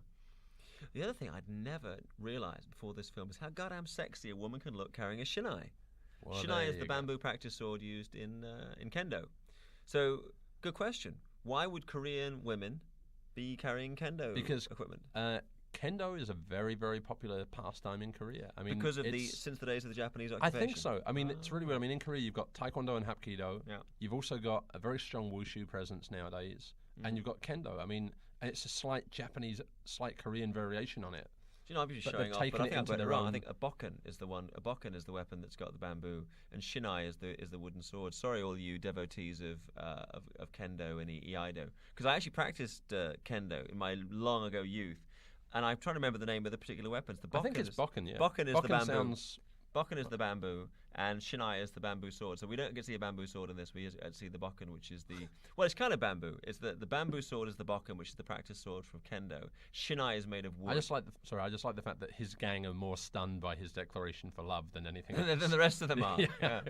The other thing I'd never realised before this film is how goddamn sexy a woman can look carrying a shinai. Well, shinai is the bamboo practice sword used in kendo. So, good question. Why would Korean women be carrying kendo equipment? Kendo is a very, very popular pastime in Korea. I mean, because of since the days of the Japanese occupation. I think so. I mean, it's really weird. I mean, in Korea, you've got Taekwondo and Hapkido. Yeah. You've also got a very strong wushu presence nowadays, and you've got Kendo. I mean, it's a slight Japanese, slight Korean variation on it. Do you know, I'm just showing off, but I think I've got it wrong. I think a bokken is the one. A bokken is the weapon that's got the bamboo, and shinai is the wooden sword. Sorry, all you devotees of kendo and iaido, because I actually practiced kendo in my long ago youth. And I'm trying to remember the name of the particular weapons. I think it's bokken, yeah. Bokken is the bamboo. Sounds... Bokken is the bamboo, and shinai is the bamboo sword. So we don't get to see a bamboo sword in this. We get to see the bokken, which is the... Well, it's kind of bamboo. It's the bamboo sword is the bokken, which is the practice sword from kendo. Shinai is made of wood. I just like the fact that his gang are more stunned by his declaration for love than anything else. Than the rest of them are. Yeah.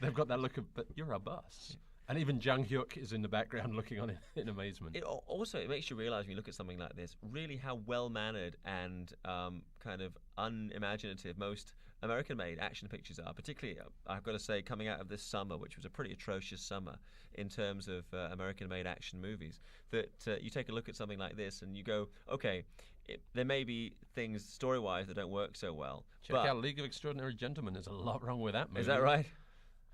They've got that look of, but you're a boss. And even Jung Hyuk is in the background looking on in amazement. It makes you realise when you look at something like this, really how well-mannered and kind of unimaginative most American-made action pictures are. Particularly, I've got to say, coming out of this summer, which was a pretty atrocious summer in terms of American-made action movies, that you take a look at something like this and you go, okay, there may be things story-wise that don't work so well. Check out League of Extraordinary Gentlemen. There's a lot wrong with that movie. Is that right?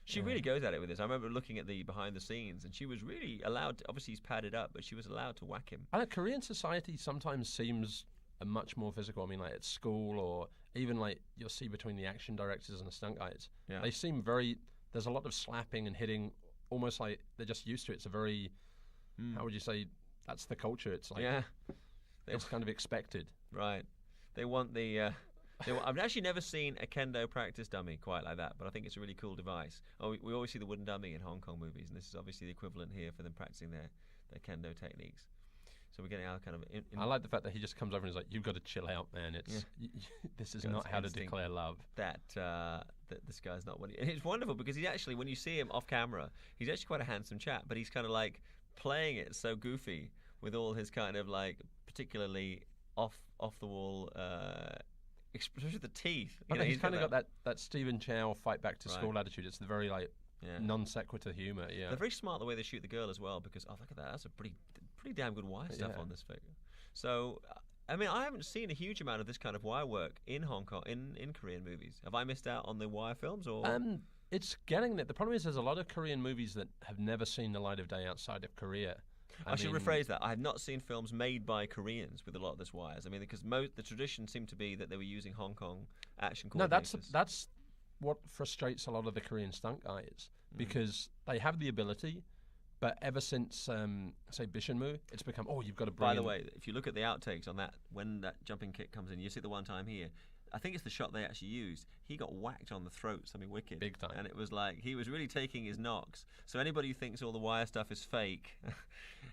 She really goes at it with this. I remember looking at the behind the scenes, and she was really allowed. Obviously, he's padded up, but she was allowed to whack him. I know Korean society sometimes seems much more physical. I mean, like at school, or even like you'll see between the action directors and the stunt guys. Yeah. They seem very. There's a lot of slapping and hitting, almost like they're just used to it. It's a very. How would you say? That's the culture. It's like it's kind of expected. Right. They want the. I've actually never seen a kendo practice dummy quite like that, but I think it's a really cool device. Oh, we always see the wooden dummy in Hong Kong movies, and this is obviously the equivalent here for them practicing their kendo techniques. So we're getting our kind of. I like the fact that he just comes over and is like, "You've got to chill out, man. It's this is not how to declare love." That this guy's not what it's wonderful because he's actually, when you see him off camera, he's actually quite a handsome chap, but he's kind of like playing it so goofy with all his kind of like particularly off the wall. Especially the teeth. He's kind of got that Stephen Chow fight back to school attitude. It's the very like non sequitur humor. Yeah, they're very smart the way they shoot the girl as well because look at that. That's a pretty damn good wire stuff on this figure. So I mean, I haven't seen a huge amount of this kind of wire work in Hong Kong in Korean movies. Have I missed out on the wire films or? It's getting there. The problem is there's a lot of Korean movies that have never seen the light of day outside of Korea. I should rephrase that. I have not seen films made by Koreans with a lot of this wires. I mean, because the tradition seemed to be that they were using Hong Kong action coordinators. No, that's what frustrates a lot of the Korean stunt guys because they have the ability, but ever since, say, Bishinmu, it's become, you've got to bring By the way, if you look at the outtakes on that, when that jumping kick comes in, you see the one time here, I think it's the shot they actually used. He got whacked on the throat, something wicked. Big time. And it was like, he was really taking his knocks. So anybody who thinks all the wire stuff is fake,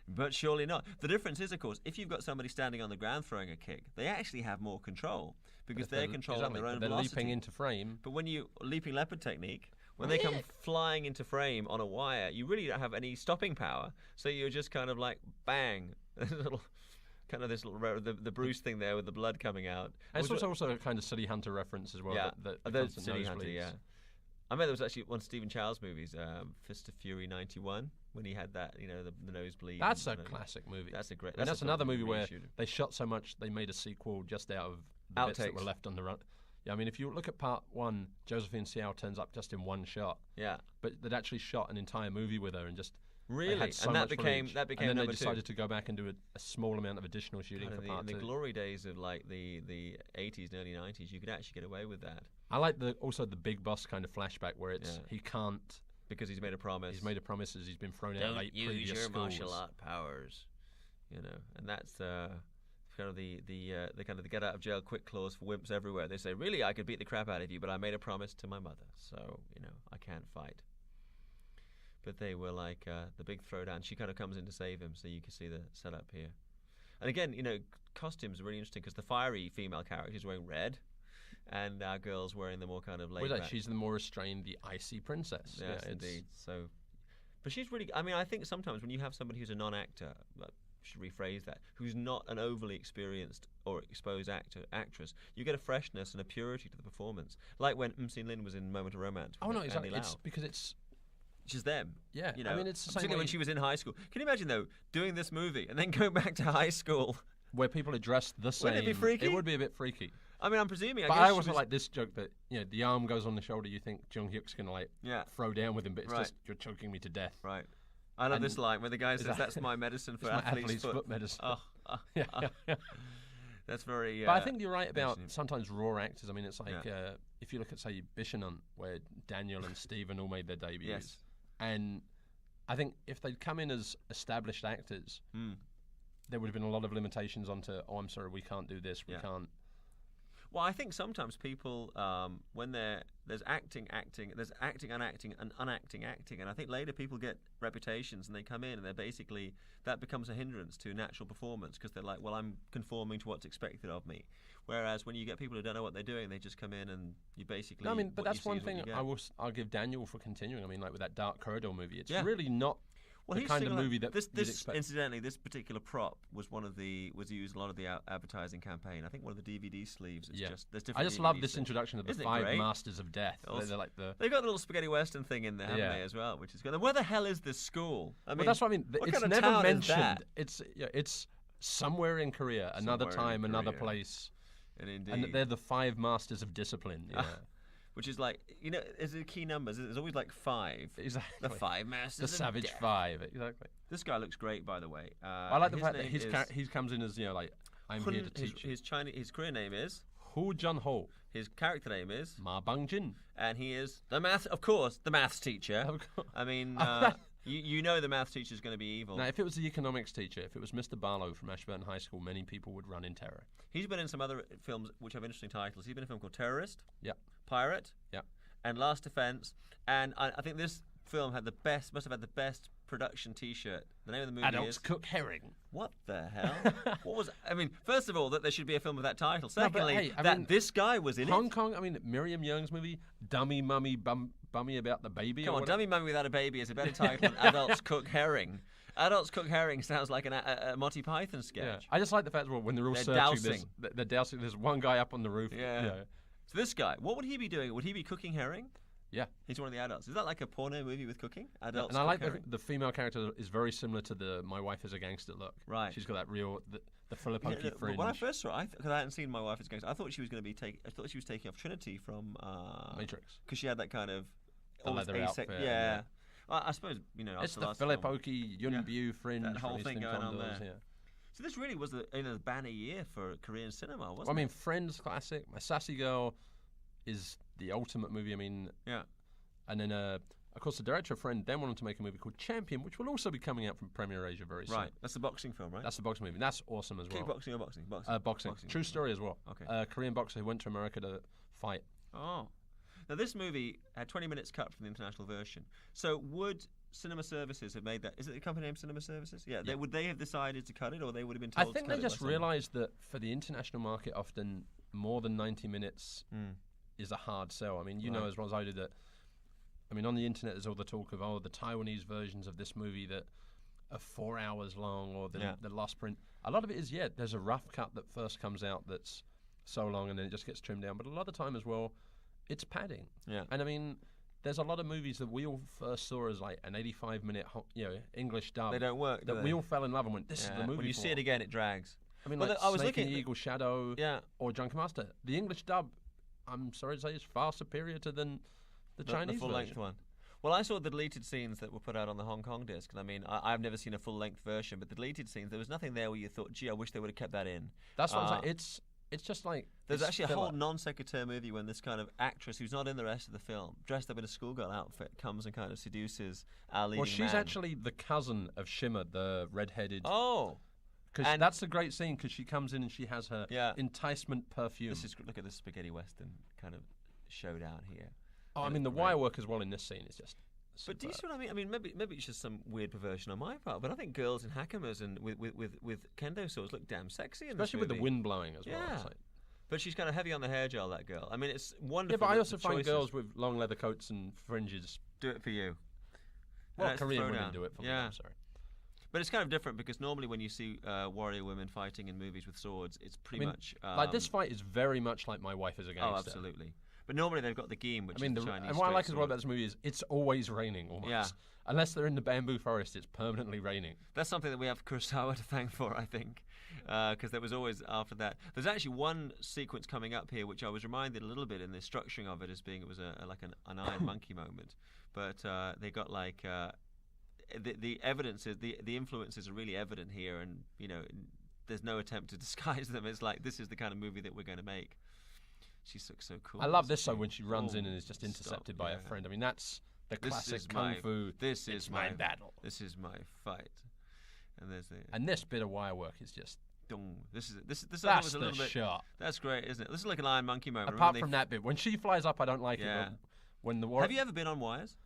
but surely not. The difference is, of course, if you've got somebody standing on the ground throwing a kick, they actually have more control because they're controlling their own velocity. They're leaping into frame. But when you, leaping leopard technique, when they come flying into frame on a wire, you really don't have any stopping power. So you're just kind of like, bang, kind of this little the Bruce thing there with the blood coming out. And it's also a kind of City Hunter reference as well. Yeah, the City Hunter. Yeah, I remember there was actually one of Stephen Chow's movies, Fist of Fury '91, when he had that, the nosebleed. That's a classic movie. That's a great. And that's another movie where they shot so much they made a sequel just out of the bits that were left on the run. Yeah, I mean, if you look at part one, Josephine Seow turns up just in one shot. Yeah, but they'd actually shot an entire movie with her and just. Really? And that became and then they decided to go back and do a small amount of additional shooting for part two. In the glory days of like the 80s and early 90s, you could actually get away with that. I like also the Big Boss kind of flashback where it's he can't because he's made a promise. He's made a promise as he's been thrown out late previous schools. Don't use your martial art powers, and that's kind of the kind of the get out of jail quick clause for wimps everywhere. They say, really, I could beat the crap out of you, but I made a promise to my mother, so I can't fight. But they were like the big throwdown. She kind of comes in to save him, so you can see the setup here. And again, costumes are really interesting because the fiery female character is wearing red, and our girl's wearing the more kind of laid back. She's the more restrained, the icy princess. Yes, indeed. So, but she's really. I mean, I think sometimes when you have somebody who's a non-actor, I should rephrase that, who's not an overly experienced or exposed actress, you get a freshness and a purity to the performance. Like when Sin Lin was in Moment of Romance. No, exactly. It's because it's. She's them. Yeah, I mean, it's the same particularly when she was in high school. Can you imagine, though, doing this movie and then going back to high school? Where people are dressed the same. Wouldn't it be freaky? It would be a bit freaky. I mean, I'm presuming. I also like this joke that, the arm goes on the shoulder, you think Jung Hyuk's going to, throw down with him, but it's just, you're choking me to death. Right. I love this line where the guy says, that's my medicine for athlete's foot medicine. That's very... but I think you're right about sometimes raw actors. I mean, it's like, if you look at, say, Bishanun, where Daniel and Stephen all made their debuts. Yes. And I think if they'd come in as established actors, there would have been a lot of limitations onto, I'm sorry, we can't do this, we can't. Well, I think sometimes people, when there's acting, there's acting, unacting, and unacting, acting, and I think later people get reputations and they come in and they're basically, that becomes a hindrance to natural performance because they're like, well, I'm conforming to what's expected of me. Whereas when you get people who don't know what they're doing, they just come in and you basically... No, I mean, but that's one thing I'll give Daniel for continuing. I mean, like with that Dark Corridor movie, it's really not the kind of movie that you'd expect. Incidentally, this particular prop was used a lot of the advertising campaign. I think one of the DVD sleeves. There's different. I just love this introduction of the five masters of death. They're like they've got a little spaghetti western thing in there, haven't they, as well, which is good. And where the hell is this school? I mean, that's what I mean. It's never mentioned. It's somewhere in Korea, another time, another place. And indeed, and they're the five masters of discipline. Yeah. which is like, is the key numbers? There's always like 5. Exactly. The 5 masters. The Savage Death. 5. Exactly. This guy looks great, by the way. I like the fact that he comes in as like, I'm here to teach you. His Korean name is Hu Jun Ho. His character name is Ma Bang Jin. And he is the maths teacher. Of course. I mean, you know the maths teacher is going to be evil. Now, if it was the economics teacher, if it was Mr. Barlow from Ashburton High School, many people would run in terror. He's been in some other films which have interesting titles. He's been in a film called Terrorist. Yeah. Pirate. Yeah. And Last Defense. And I think this film must have had the best production T-shirt. The name of the movie Adults is Cook Herring. What the hell? First of all, that there should be a film with that title. Secondly, this guy was in Hong Kong. I mean, Miriam Young's movie, Dummy Mummy Bummy About the Baby. Come on, Dummy Mummy Without a Baby is a better title than Adults Cook Herring. Adults Cook Herring sounds like a Monty Python sketch. Yeah. I just like the fact that when they're all searching this, they're dousing. There's one guy up on the roof. Yeah. So this guy, what would he be doing? Would he be cooking herring? Yeah. He's one of the adults. Is that like a porno movie with cooking? Adults. And I like the female character is very similar to the My Wife is a Gangster look. Right. She's got that real the Philip Oakey fringe. When I first saw it, because I hadn't seen My Wife is a Gangster, I thought she was going to be I thought she was taking off Trinity from Matrix. Because she had that kind of the leather outfit. Yeah. Well, I suppose it's the Philip Oakey Yun Bu fringe. That whole thing going on there. Yeah. So this really was the banner year for Korean cinema, wasn't it? I mean, Friends classic. My Sassy Girl is the ultimate movie. I mean, yeah. And then, of course, the director of Friend then wanted to make a movie called Champion, which will also be coming out from Premier Asia very soon. Right, that's the boxing film, right? That's the boxing movie. That's awesome as well. Kickboxing or boxing? Boxing. True story as well. Okay. Korean boxer who went to America to fight. Oh. Now, this movie had 20 minutes cut from the international version. So would Cinema Services have made that? Is it the company name Cinema Services? Yeah. Would they have decided to cut it, or they would have been told I think they just realised that for the international market, often more than 90 minutes is a hard sell. I mean, you know as well as I do that. I mean, on the internet, there's all the talk of the Taiwanese versions of this movie that are 4 hours long, or the lost print. A lot of it is there's a rough cut that first comes out that's so long, and then it just gets trimmed down. But a lot of the time as well, it's padding. Yeah. And I mean, there's a lot of movies that we all first saw as like an 85-minute, English dub. They don't work. That we all fell in love and went, "This is the movie." When you see it again, it drags. I mean, I was looking at the Eagle Shadow, or Drunken Master. The English dub, I'm sorry to say, is far superior to the Chinese full-length one. Well, I saw the deleted scenes that were put out on the Hong Kong disc, and I mean, I've never seen a full-length version, but the deleted scenes, there was nothing there where you thought, gee, I wish they would have kept that in. That's what I'm saying. It's just like... There's actually a whole non-sequitur movie when this kind of actress, who's not in the rest of the film, dressed up in a schoolgirl outfit, comes and kind of seduces our leading man. Well, she's actually the cousin of Shimmer, the red-headed... Oh! Because that's a great scene, because she comes in and she has her enticement perfume. Look at this spaghetti western kind of showdown here. Oh, I mean, the wire work as well in this scene is just... But do you see what I mean? I mean, maybe it's just some weird perversion on my part, but I think girls in hakamas and with kendo swords look damn sexy in this movie. Especially with the wind blowing as well. Yeah. But she's kind of heavy on the hair gel, that girl. I mean, it's wonderful. Yeah, but I also find girls with long leather coats and fringes... Do it for you. Well, Korean women do it for me, I'm sorry. But it's kind of different because normally when you see warrior women fighting in movies with swords, it's pretty much... like, this fight is very much like My Wife is a Gangster. Oh, absolutely. But normally they've got the gim, which is the Chinese. And what I like as well about this movie is it's always raining almost. Yeah. Unless they're in the bamboo forest, it's permanently raining. That's something that we have Kurosawa to thank for, I think, because there was always after that. There's actually one sequence coming up here, which I was reminded a little bit in the structuring of it as being it was like an Iron Monkey moment. But they got like the evidence is the influences are really evident here, and there's no attempt to disguise them. It's like this is the kind of movie that we're going to make. She looks so cool. I love this when she runs in and is just intercepted by a friend. I mean, that's the classic kung fu. This is my battle. This is my fight. And this bit of wire work is just. This that's was a little the bit. shot. That's great, isn't it? This is like an Iron Monkey moment. Apart from that bit, when she flies up, I don't like it. But when the have you ever been on wires?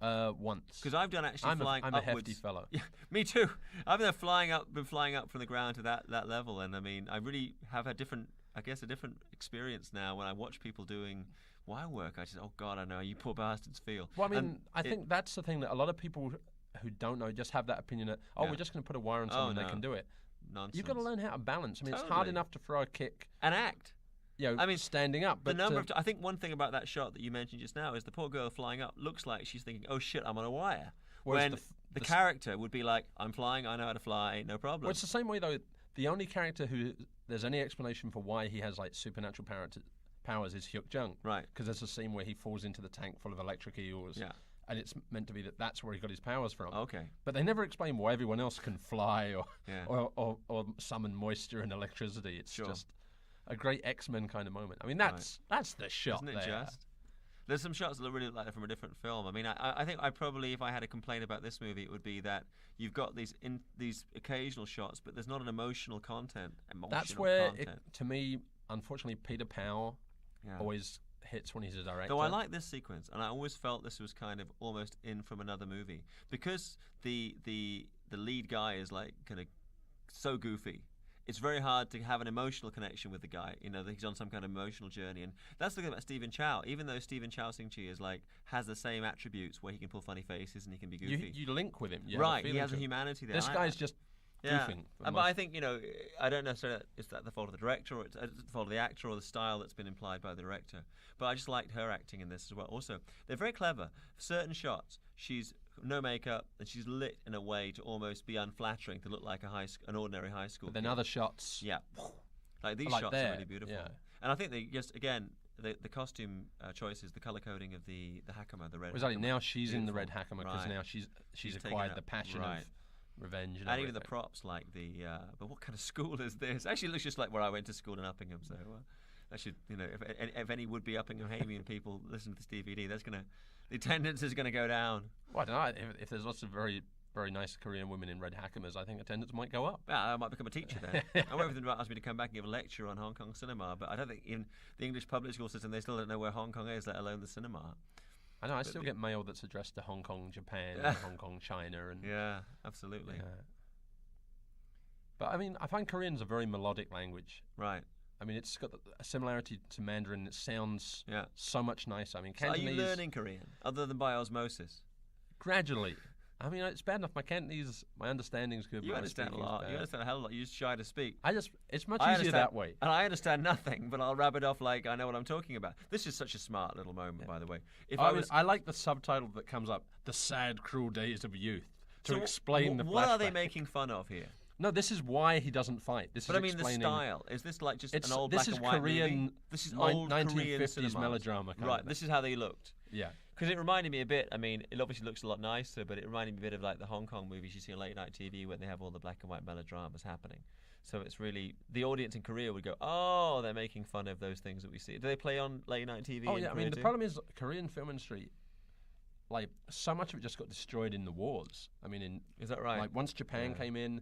Once. Because I've done flying upwards. I'm a hefty fellow. Yeah, me too. I've been flying up from the ground to that level, and I mean, I really have had a different experience now when I watch people doing wire work. I just, oh God, I know how you poor bastards feel. Well, I mean, I think that's the thing that a lot of people who don't know just have that opinion that, we're just going to put a wire on someone and they can do it. Nonsense. You've got to learn how to balance. I mean, it's hard enough to throw a kick. And act. I mean, standing up. But I think one thing about that shot that you mentioned just now is the poor girl flying up looks like she's thinking, oh shit, I'm on a wire. When the character would be like, I'm flying, I know how to fly, no problem. Well, it's the same way, though. The only character who there's any explanation for why he has like supernatural powers is Hyuk-jung. Right. Because there's a scene where he falls into the tank full of electric eels. Yeah. And it's meant to be that that's where he got his powers from. Okay. But they never explain why everyone else can fly or Yeah. or summon moisture and electricity. It's Sure. just a great X-Men kind of moment. I mean, that's the shot Isn't it there. just? There's some shots that look really like they're from a different film. I mean, I think I probably, if I had a complaint about this movie, it would be that you've got these occasional shots, but there's not an emotional content. That's where, to me, unfortunately, Peter Powell always hits when he's a director. Though I like this sequence, and I always felt this was kind of almost in from another movie because the lead guy is like kind of so goofy. It's very hard to have an emotional connection with the guy. You know, that he's on some kind of emotional journey, and that's the thing about Stephen Chow. Even though Stephen Chow Sing-chi is like has the same attributes where he can pull funny faces and he can be goofy. You link with him, right? He has a humanity there. This guy's just goofing. But I think I don't necessarily is that the fault of the director or it's the fault of the actor or the style that's been implied by the director. But I just liked her acting in this as well. Also, they're very clever. For certain shots, she's no makeup and she's lit in a way to almost be unflattering, to look like an ordinary high school. But then kid. other shots, like these shots are really beautiful. Yeah. And I think they just again the costume choices, the color coding of the hakama, the red. Exactly. Hakama, Now she's in the red beautiful. hakama because now she's acquired the passion of revenge and even the props, like but what kind of school is this? Actually, it looks just like where I went to school in Uppingham. So I should, if any would be Uppinghamian people listen to this DVD, the attendance is gonna go down. Well, I don't know. If there's lots of very very nice Korean women in red hakamas, I think attendance might go up. Yeah, I might become a teacher then. I won't even ask me to come back and give a lecture on Hong Kong cinema, but I don't think in the English public school system they still don't know where Hong Kong is, let alone the cinema. I know. I still get mail that's addressed to Hong Kong, Japan, and Hong Kong, China, and yeah, absolutely. Yeah. But I mean, I find Korean's a very melodic language. Right. I mean, it's got a similarity to Mandarin. It sounds so much nicer. I mean, Cantonese. So are you learning Korean other than by osmosis? Gradually. I mean, it's bad enough. My Cantonese, my understanding's good. You understand a lot. You understand a hell of a lot. You're just shy to speak. It's much easier that way. And I understand nothing, but I'll rub it off like I know what I'm talking about. This is such a smart little moment, by the way. I like the subtitle that comes up: "The Sad, Cruel Days of Youth," to explain the flashback. What are they making fun of here? No, this is why he doesn't fight. But I mean, the style. Is this like just an old black and white Korean, movie? This is old 1950s Korean cinema melodrama. Right, this is how they looked. Yeah. Because it reminded me a bit, I mean, it obviously looks a lot nicer, but it reminded me a bit of like the Hong Kong movies you see on late night TV where they have all the black and white melodramas happening. So it's really, the audience in Korea would go, oh, they're making fun of those things that we see. Do they play on late night TV Oh, in yeah, Korea I mean, too? the problem is Korean film industry, like, so much of it just got destroyed in the wars. I mean, is that right? Like, once Japan came in,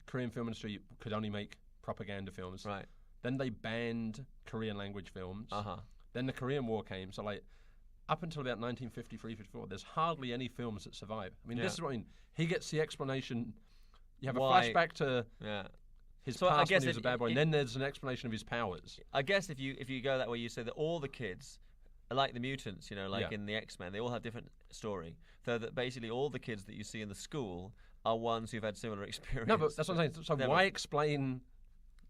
Korean film industry could only make propaganda films. Right. Then they banned Korean language films. Uh-huh. Then the Korean War came, so like, up until about 1953-54, there's hardly any films that survive. I mean, this is what I mean. He gets the explanation. You have a flashback to his past when he was a bad boy, and then there's an explanation of his powers. I guess if you go that way, you say that all the kids are like the mutants, like in the X-Men, they all have different story. So that basically all the kids that you see in the school are ones who've had similar experience. No, but that's what I'm saying. So why explain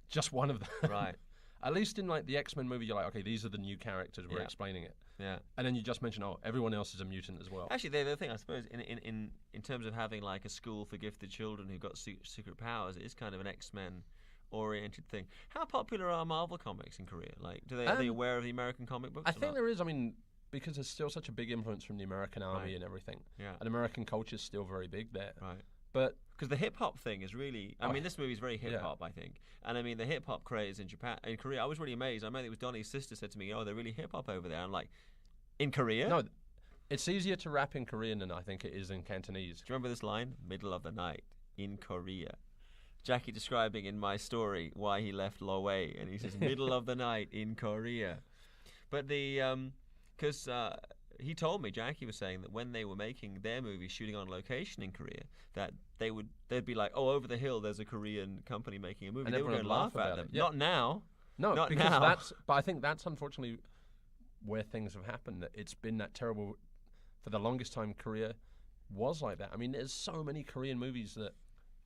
just one of them? Right. At least in like the X-Men movie, you're like, okay, these are the new characters. We're explaining it. Yeah. And then you just mention, everyone else is a mutant as well. Actually, the other thing, I suppose, in terms of having like a school for gifted children who've got secret powers, it is kind of an X-Men oriented thing. How popular are Marvel comics in Korea? Like, are they aware of the American comic books? I think there is. I mean, because there's still such a big influence from the American army and everything. Yeah. And American culture's still very big there. Right. But because the hip hop thing is really, I mean, this movie is very hip hop, I think, and I mean the hip hop craze in Korea. I was really amazed. I remember it was Donnie's sister said to me, "Oh, they're really hip hop over there." I'm like, in Korea? No, it's easier to rap in Korean than I think it is in Cantonese. Do you remember this line? Middle of the night in Korea. Jackie describing in my story why he left Loe, and he says middle of the night in Korea. But because he told me, Jackie was saying that when they were making their movie, shooting on location in Korea, that they'd be like, oh, over the hill, there's a Korean company making a movie. And they were going to laugh at them. Yeah. Not now. No, not because now. But I think that's unfortunately where things have happened. That it's been that terrible for the longest time. Korea was like that. I mean, there's so many Korean movies that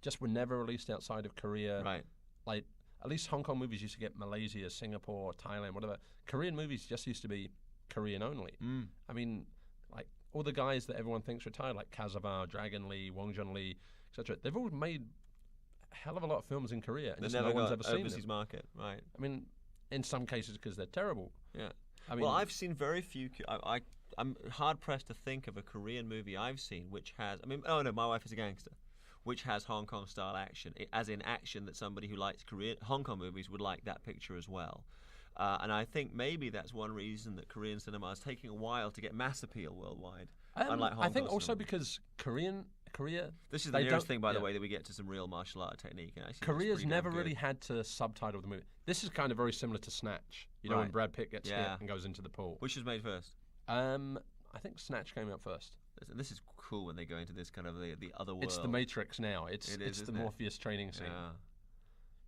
just were never released outside of Korea. Right. Like at least Hong Kong movies used to get Malaysia, Singapore, Thailand, whatever. Korean movies just used to be Korean only. I mean, like all the guys that everyone thinks retired, like Kazavar, Dragon Lee, Wong Jun Lee, etc. They've all made a hell of a lot of films in Korea, and just no one's ever seen them. Overseas market, right? I mean, in some cases because they're terrible. Yeah. I mean, Well, I've seen very few. I'm hard pressed to think of a Korean movie I've seen which has. I mean, oh no, My Wife is a Gangster, which has Hong Kong style action, as in action that somebody who likes Korean Hong Kong movies would like that picture as well. And I think maybe that's one reason that Korean cinema is taking a while to get mass appeal worldwide. Unlike Hong Kong I think also cinema. because Korea. This is the nearest thing, by the yeah. way, that we get to some real martial art technique. And actually Korea's never really had to subtitle the movie. This is kind of very similar to Snatch. You know, when Brad Pitt gets hit and goes into the pool. Which was made first? I think Snatch came out first. This is cool when they go into this kind of the other world. It's the Matrix now. It's the Morpheus training scene. Yeah.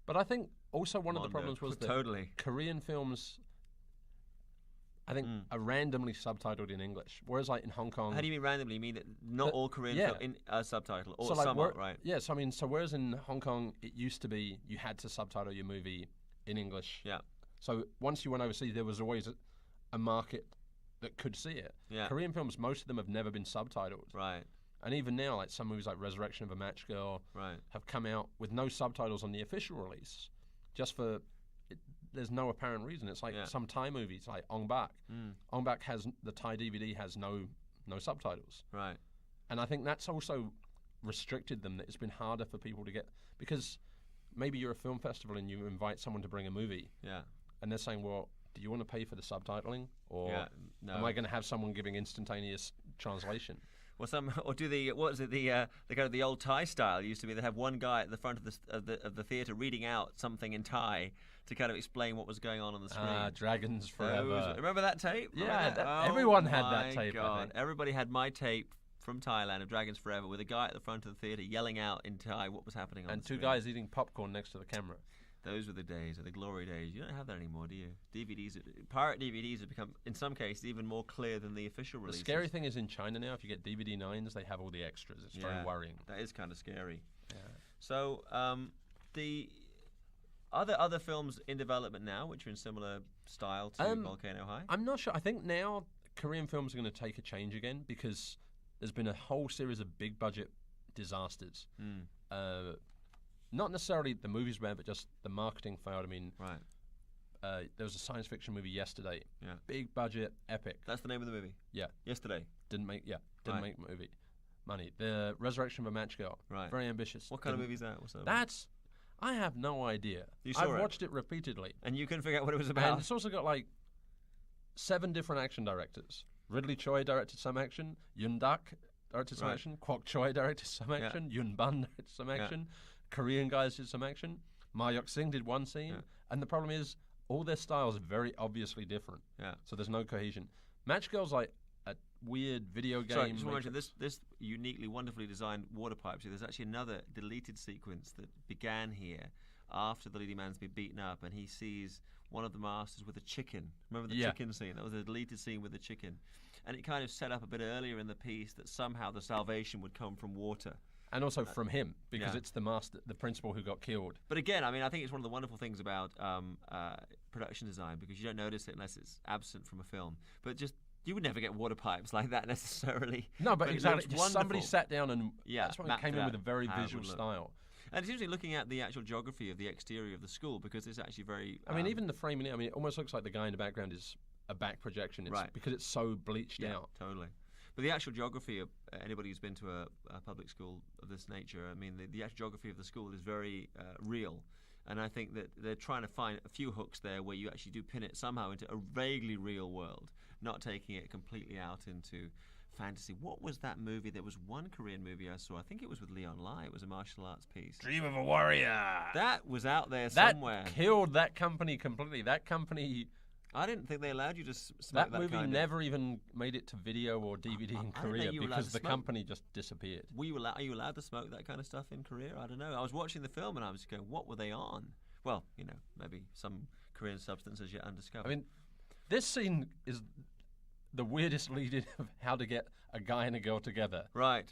But I think also one of the problems was that Korean films, I think, are randomly subtitled in English. Whereas like in Hong Kong... How do you mean randomly? You mean that not all Korean films are subtitled? Or so some are, right? Yeah, so I mean, whereas in Hong Kong it used to be you had to subtitle your movie in English. Yeah. So once you went overseas, there was always a market that could see it. Yeah. Korean films, most of them have never been subtitled. Right. And even now, like some movies like Resurrection of a Match Girl have come out with no subtitles on the official release, just for there's no apparent reason. It's like some Thai movies, like Ong Bak. Ong Bak has the Thai DVD has no subtitles. Right. And I think that's also restricted them. That it's been harder for people to get, because maybe you're a film festival and you invite someone to bring a movie. Yeah. And they're saying, well, do you want to pay for the subtitling, or am I going to have someone giving instantaneous translation? Well, or do the kind of the old Thai style used to be. They have one guy at the front of the theatre reading out something in Thai to kind of explain what was going on the screen. Dragons Forever. Remember that tape? Yeah, everyone had that tape. God. I think. Everybody had my tape from Thailand of Dragons Forever with a guy at the front of the theatre yelling out in Thai what was happening on the screen. And two guys eating popcorn next to the camera. Those were the days, the glory days. You don't have that anymore, do you? Pirate DVDs have become, in some cases, even more clear than the official releases. The scary thing is in China now, if you get DVD 9s, they have all the extras. It's very worrying. That is kind of scary. Yeah. So, the other films in development now, which are in similar style to Volcano High? I'm not sure. I think now Korean films are going to take a change again, because there's been a whole series of big budget disasters. Not necessarily the movies bad, but just the marketing failed. I mean, there was a science fiction movie yesterday. Yeah. Big budget, epic. That's the name of the movie? Yeah. Yesterday? Didn't make movie money. The Resurrection of a Match Girl. Right. Very ambitious. What kind of movie is that? What's that? I have no idea. I've watched it repeatedly. And you couldn't figure out what it was about? And it's also got like 7 different action directors. Ridley Choi directed some action. Yoon Dak directed some action. Kwok Choi directed some action. Yoon Ban directed some action. Korean guys did some action. Ma Yuk-sing did one scene. And the problem is, all their styles are very obviously different. Yeah. So there's no cohesion. Match Girl's like a weird video game. Sorry, just want to mention, this uniquely, wonderfully designed water pipe. So there's actually another deleted sequence that began here after the leading man's been beaten up, and he sees one of the masters with a chicken. Remember the chicken scene? That was a deleted scene with the chicken. And it kind of set up a bit earlier in the piece that somehow the salvation would come from water. And also from him, because it's the master, the principal who got killed. But again, I mean, I think it's one of the wonderful things about production design, because you don't notice it unless it's absent from a film. But just, you would never get water pipes like that necessarily. No, but exactly. Somebody sat down and that's why it came in with a very visual style. And it's interesting looking at the actual geography of the exterior of the school, because it's actually very... I mean, even the framing, I mean, it almost looks like the guy in the background is a back projection. It's because it's so bleached out. Totally. But the actual geography of anybody who's been to a public school of this nature, I mean, the actual geography of the school is very real. And I think that they're trying to find a few hooks there where you actually do pin it somehow into a vaguely real world, not taking it completely out into fantasy. What was that movie? There was one Korean movie I saw. I think it was with Leon Lai. It was a martial arts piece. Dream of a Warrior. That was out there somewhere. That killed that company completely. That company... I didn't think they allowed you to smoke that movie never even made it to video or DVD in Korea because the company just disappeared. Are you allowed to smoke that kind of stuff in Korea? I don't know. I was watching the film and I was going, what were they on? Well, you know, maybe some Korean substances yet undiscovered. I mean, this scene is the weirdest lead-in of how to get a guy and a girl together. Right.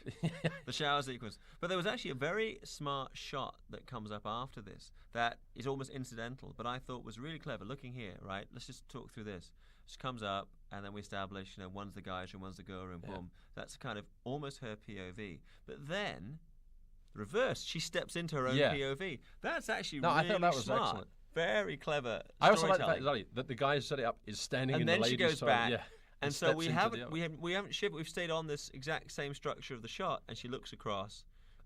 The shower sequence. But there was actually a very smart shot that comes up after this that is almost incidental, but I thought was really clever. Looking here, right? Let's just talk through this. She comes up, and then we establish, you know, one's the guy's room, one's the girl room, boom. That's kind of almost her POV. But then, the reverse, she steps into her own POV. That's actually really I thought that was smart. excellent. Very clever. I also like the storytelling. fact that the guy who set it up is standing And in then the she ladies' goes toilet, back, yeah, and so steps we into haven't the we haven't shifted. We've stayed on this exact same structure of the shot, and she looks across,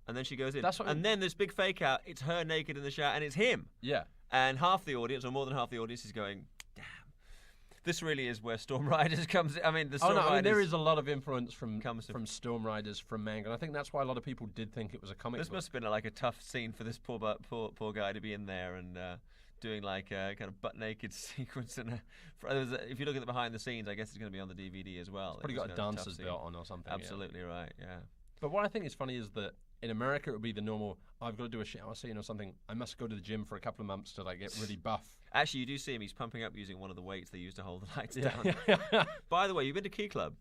and then she goes in. That's what and then this big fake out. It's her naked in the shower, and it's him. Yeah. And half the audience, or more than half the audience, is going, "Damn, this really is where Storm Riders comes." I mean, the Storm Riders. There is a lot of influence from comes Storm Riders, from manga. And I think that's why a lot of people did think it was a comic This book. must have been like a tough scene for this poor guy to be in there and doing like a kind of butt naked sequence. And if you look at the behind the scenes, I guess it's going to be on the DVD as well. Probably got a dancer's belt on or something. Absolutely right. Yeah. But what I think is funny is that in America it would be the normal. I've got to do a shower scene or something. I must go to the gym for a couple of months to like get really buff. Actually, you do see him. He's pumping up using one of the weights they use to hold the lights Yeah. down. By the way, you've been to Key Club.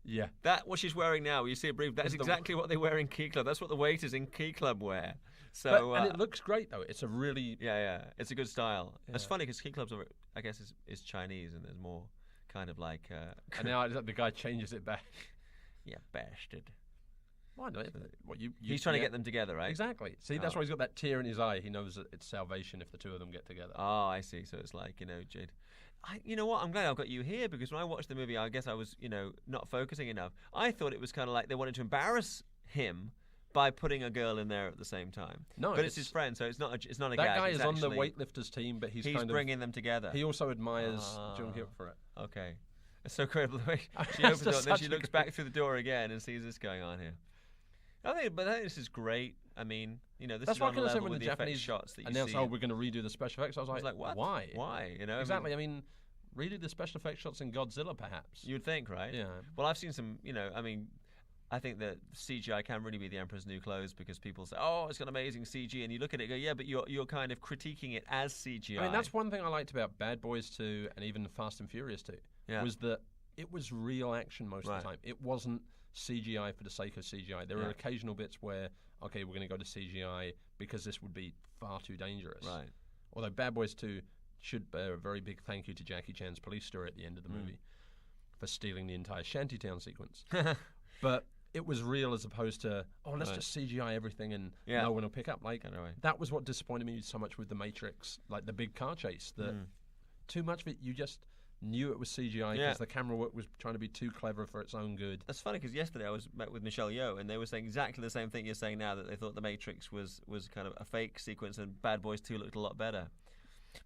Yeah. That what she's wearing now. You see a brief. That's exactly what they wear in Key Club. That's what the waiters in Key Club wear. So and it looks great though. It's a really It's a good style. Yeah. It's funny because Key Clubs are, I guess, is Chinese and there's more kind of like. And now the guy changes it back. Yeah, bastard. Why not? He's trying to get them together, right? Exactly. See, that's why he's got that tear in his eye. He knows that it's salvation if the two of them get together. Oh, I see. So it's like, Jade. You know what? I'm glad I've got you here because when I watched the movie, I guess I was, not focusing enough. I thought it was kind of like they wanted to embarrass him by putting a girl in there at the same time. No, but it's his friend, so it's not a gag. That guy is on the weightlifters team, but he's kind of bringing them together. He also admires Jung Hyuk for it. Okay. It's so incredible the way she opens the door, and then she looks back through the door again and sees this going on here. I think this is great. I mean, this That's is what on I the can say level when with the the Japanese effect shots that you announced, see. "Oh, we're going to redo the special effects." I was like, what? Why? Why? Exactly. I mean, redo the special effects shots in Godzilla, perhaps. You'd think, right? Yeah. Well, I've seen some. I think that CGI can really be the emperor's new clothes because people say, "Oh, it's got amazing CG," and you look at it and go, "Yeah, but you're kind of critiquing it as CGI." I mean, that's one thing I liked about Bad Boys 2 and even Fast and Furious 2 was that it was real action most of the time. It wasn't CGI for the sake of CGI. There were occasional bits where, okay, we're going to go to CGI because this would be far too dangerous. Right. Although Bad Boys 2 should bear a very big thank you to Jackie Chan's police story at the end of the movie for stealing the entire shantytown sequence. But it was real as opposed to, let's just CGI everything and no one will pick up. Like, that was what disappointed me so much with The Matrix, like the big car chase, that too much of it, you just knew it was CGI because the camera work was trying to be too clever for its own good. That's funny because yesterday I was met with Michelle Yeoh and they were saying exactly the same thing you're saying now, that they thought The Matrix was kind of a fake sequence and Bad Boys 2 looked a lot better.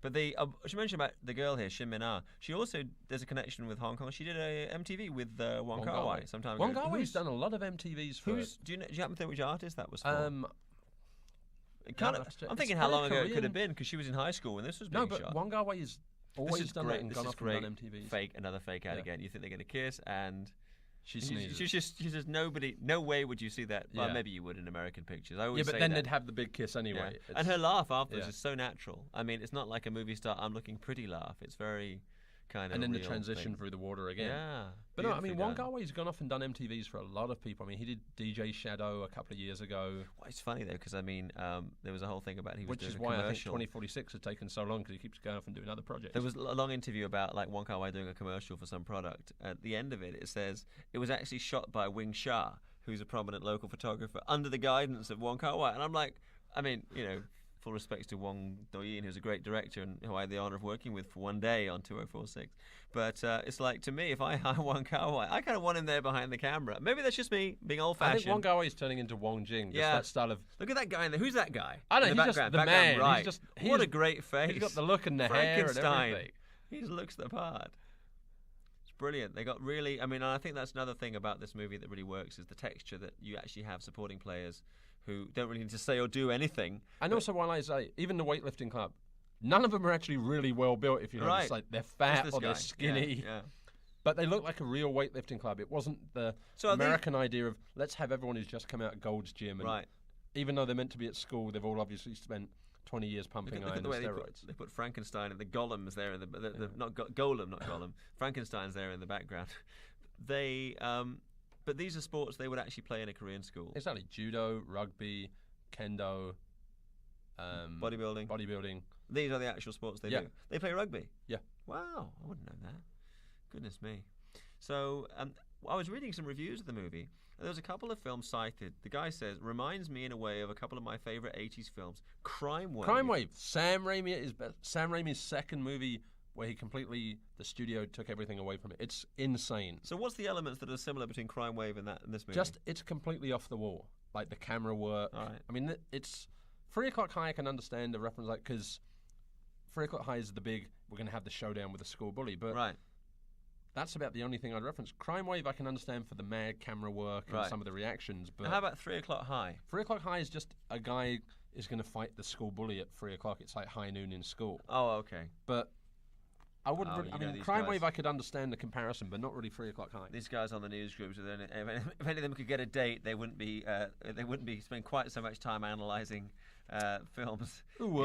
But she mentioned about the girl here, Shin Min-ah. She also, there's a connection with Hong Kong. She did a MTV with Wong Kar-wai some time ago. Wong Kar-wai's done a lot of MTVs for... Do you happen to think which artist that was for? I'm thinking how long ago it could have been because she was in high school when this was being shot. No, but Wong Kar-wai is always done that and gone off and done MTVs. Another fake out again. You think they're going to kiss and... She sneezes. She's just no way would you see that. Well, maybe you would in American pictures. I always but say then that. they'd have the big kiss anyway. Yeah. And her laugh afterwards is so natural. I mean, it's not like a movie star, I'm looking pretty laugh. It's very kind of and then the real transition thing. through the water again. Yeah. But no, I mean, Wong Kar-wai's gone off and done MTVs for a lot of people. I mean, he did DJ Shadow a couple of years ago. Well, it's funny, though, because, I mean, there was a whole thing about he was Which doing is a why commercial. I think 2046 has taken so long, because he keeps going off and doing other projects. There was a long interview about, like, Wong Kar-wai doing a commercial for some product. At the end of it, it says, it was actually shot by Wing Shah, who's a prominent local photographer, under the guidance of Wong Kar-wai. And I'm like, I mean, full respects to Wong Do-yin, who's a great director and who I had the honor of working with for one day on 2046. But it's like, to me, if I hire Wong Kar-wai, I kind of want him there behind the camera. Maybe that's just me being old-fashioned. I think Wong Kar-wai is turning into Wong Jing. Just that style of... Look at that guy in there. Who's that guy? I know, he's just the man. Right. What a great face. He's got the look and the hair and everything. He just looks the part. It's brilliant. They got really... I mean, I think that's another thing about this movie that really works is the texture that you actually have supporting players who don't really need to say or do anything. And also, while I say, even the weightlifting club, none of them are actually really well built, if you know. It's like they're fat or they're skinny. Yeah. But they look like a real weightlifting club. It wasn't the American idea of, let's have everyone who's just come out of Gold's Gym. And even though they're meant to be at school, they've all obviously spent 20 years pumping iron and steroids. They put Frankenstein and the Golem's there in the not Golem, not Golem. Frankenstein's there in the background. They... but these are sports they would actually play in a Korean school. Exactly. Judo, rugby, kendo, bodybuilding. These are the actual sports they do. They play rugby? Yeah. Wow, I wouldn't know that. Goodness me. So I was reading some reviews of the movie. And there was a couple of films cited. The guy says, reminds me in a way of a couple of my favourite 80s films. Crime Wave. Crime Wave. Sam Raimi's second movie where the studio took everything away from it. It's insane. So what's the elements that are similar between Crime Wave and this movie? Just, it's completely off the wall. Like the camera work. All right. I mean, it's 3 O'Clock High. I can understand the reference, like, because 3 O'Clock High is the big, we're going to have the showdown with the school bully. But right. That's about the only thing I'd reference. Crime Wave I can understand for the mad camera work and some of the reactions. But how about 3 O'Clock High? 3 O'Clock High is just a guy is going to fight the school bully at 3 o'clock. It's like high noon in school. Oh, okay. But I wouldn't. I mean, Crime Wave I could understand the comparison, but not really 3 O'Clock High. These guys on the news groups, if any of them could get a date, they wouldn't be spending quite so much time analysing films. Some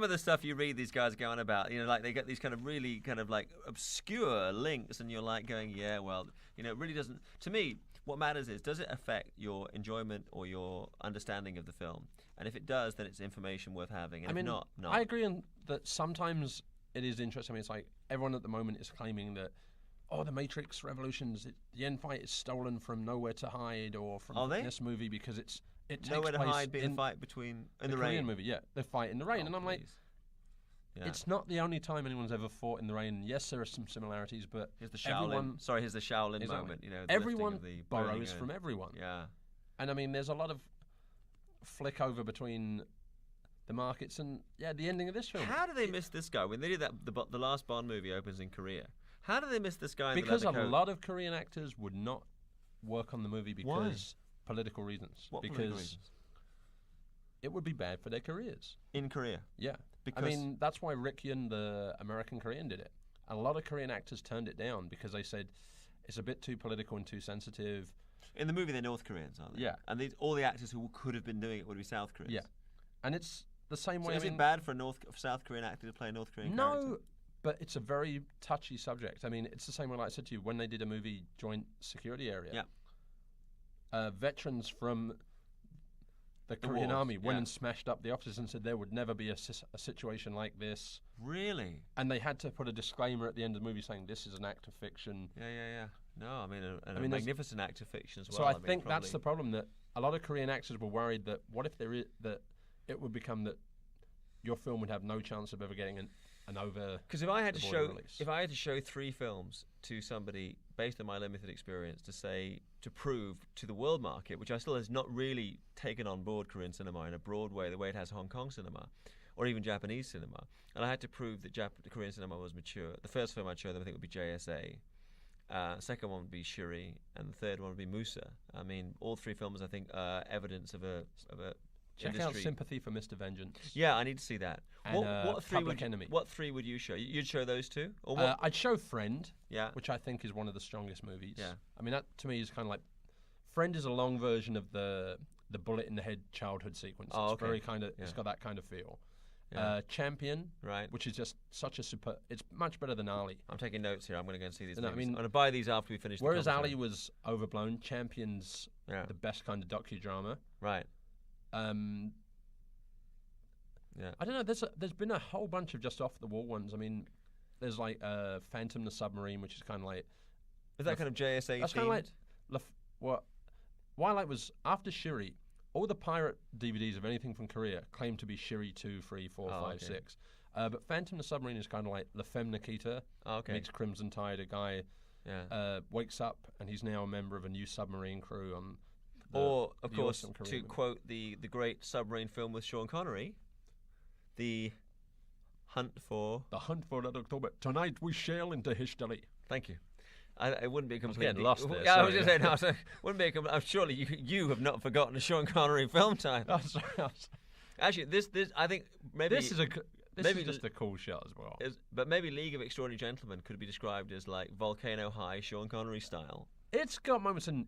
of the stuff you read, these guys go on about, like they get these kind of really kind of like obscure links, and you're like going, yeah, well, it really doesn't. To me, what matters is, does it affect your enjoyment or your understanding of the film? And if it does, then it's information worth having. And if not. I agree on that. Sometimes it is interesting. I mean, it's like everyone at the moment is claiming that, the Matrix Revolutions, the end fight is stolen from Nowhere to Hide or from this movie because it takes Nowhere to place Hide being the fight between in the Korean rain movie. Yeah, they fight in the rain, and I'm like, it's not the only time anyone's ever fought in the rain. Yes, there are some similarities, but here's the Shaolin moment. Everyone borrows from everyone. Yeah, and I mean, there's a lot of flick over between the markets, and the ending of this film. How do they miss this guy when they did that? The last Bond movie opens in Korea. How do they miss this guy? Because a lot of Korean actors would not work on the movie because political reasons. Political reasons? It would be bad for their careers in Korea. Yeah, because I mean that's why Rick Yun, the American Korean, did it. A lot of Korean actors turned it down because they said it's a bit too political and too sensitive. In the movie, they're North Koreans, aren't they? Yeah, and all the actors who could have been doing it would be South Koreans. Yeah, and it's the same way. Is it bad for a South Korean actor to play a North Korean character? No, but it's a very touchy subject. I mean, it's the same way, like I said to you, when they did a movie Joint Security Area. Yeah. Veterans from the Korean Army went and smashed up the offices and said there would never be a situation like this. Really? And they had to put a disclaimer at the end of the movie saying this is an act of fiction. Yeah. No, I mean, a magnificent act of fiction as well. So I think that's the problem, that a lot of Korean actors were worried that what if that it would become that your film would have no chance of ever getting an over. Because if I had to show 3 films to somebody based on my limited experience to prove to the world market, which I still has not really taken on board Korean cinema in a broad way, the way it has Hong Kong cinema or even Japanese cinema, and I had to prove that Korean cinema was mature. The first film I'd show them, I think, would be JSA. Second one would be Shuri, and the third one would be Musa. I mean, all 3 films, I think, are evidence of a Check industry. out Sympathy for Mr. Vengeance. Yeah, I need to see that. And What 3 would you show? You'd show those 2? Or what? I'd show Friend, yeah, which I think is one of the strongest movies. Yeah. I mean, that to me is kind of like, Friend is a long version of the bullet in the head childhood sequence. Oh, it's very kind of, it's got that kind of feel. Yeah. Champion, right, which is just such a super. It's much better than Ali. I'm taking notes here. I'm going to go and see these. I mean, I'm going to buy these after we finish. Whereas Ali was overblown, Champion's the best kind of docudrama. Right. Yeah. I don't know. There's been a whole bunch of just off the wall ones. I mean, there's like Phantom the Submarine, which is kind of like. Is that kind of JSA? That's kind of like what Twilight was after Shuri. All the pirate DVDs of anything from Korea claim to be Shuri 2, 3, 4, 5, 6. But Phantom the Submarine is kind of like La Femme Nikita meets Crimson Tide. A guy wakes up and he's now a member of a new submarine crew. Of course, to quote the great submarine film with Sean Connery, The Hunt for Red October. Tonight we sail into history. Thank you. It wouldn't be a complete. Getting lost there. Yeah, I was just saying. No, so wouldn't be a complete. Surely you have not forgotten a Sean Connery film title. Oh, sorry. Actually, this I think maybe this is just a cool shot as well. But maybe League of Extraordinary Gentlemen could be described as like Volcano High Sean Connery style. It's got moments, and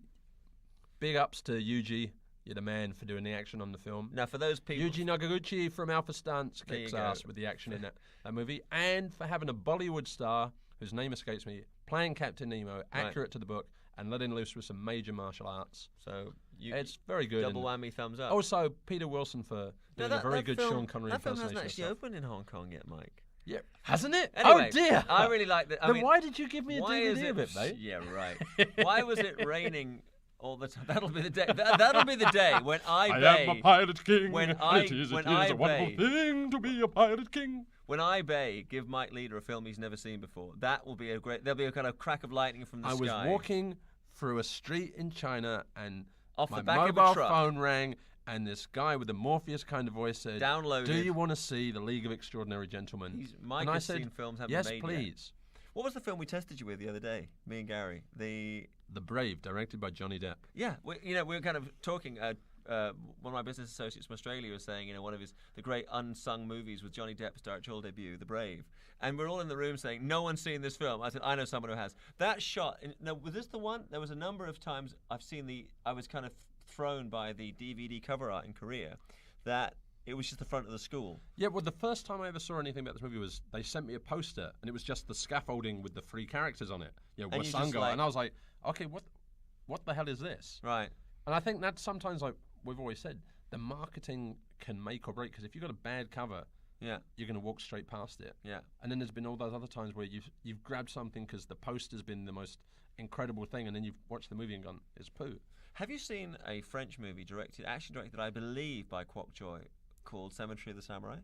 big ups to Yuji. You're the man for doing the action on the film. Now, for those people, Yuji Nagaguchi from Alpha Stunts kicks ass with the action in that movie, and for having a Bollywood star whose name escapes me, playing Captain Nemo, accurate to the book, and letting loose with some major martial arts. So it's very good. Double whammy, thumbs up. Also, Peter Wilson for doing a very good Sean Connery impersonation. That film hasn't actually opened in Hong Kong yet, Mike. Yeah, hasn't it? Anyway, Oh dear! I really like that. Then why did you give me a why is DVD of it, mate? Yeah, right. Why was it raining all the time? That'll be the day. That'll be the day when I am a pirate king. When it is a wonderful thing to be a pirate king. When I give Mike Leeder a film he's never seen before, that will be a great. There'll be a kind of crack of lightning from the sky. I was walking through a street in China, and off my the back mobile of a truck. phone rang, and this guy with a Morpheus kind of voice said, "Downloaded. Do you want to see The League of Extraordinary Gentlemen?" Mike has seen films haven't yes, made please. Yet. What was the film we tested you with the other day, me and Gary? The Brave, directed by Johnny Depp. Yeah, we were kind of talking. One of my business associates from Australia was saying, one of the great unsung movies with Johnny Depp's directorial debut, The Brave. And we're all in the room saying, no one's seen this film. I said, I know someone who has. That shot, now, was this the one? There was a number of times I was kind of thrown by the DVD cover art in Korea that it was just the front of the school. Yeah, well, the first time I ever saw anything about this movie was they sent me a poster, and it was just the scaffolding with the 3 characters on it. Hwasango. And I was like, okay, what the hell is this? Right. And I think that's sometimes, like we've always said, the marketing can make or break, because if you've got a bad cover, you're going to walk straight past it. Yeah. And then there's been all those other times where you've grabbed something because the poster's been the most incredible thing, and then you've watched the movie and gone, it's poo. Have you seen a French movie directed, I believe, by Kwok Choi, called Cemetery of the Samurai?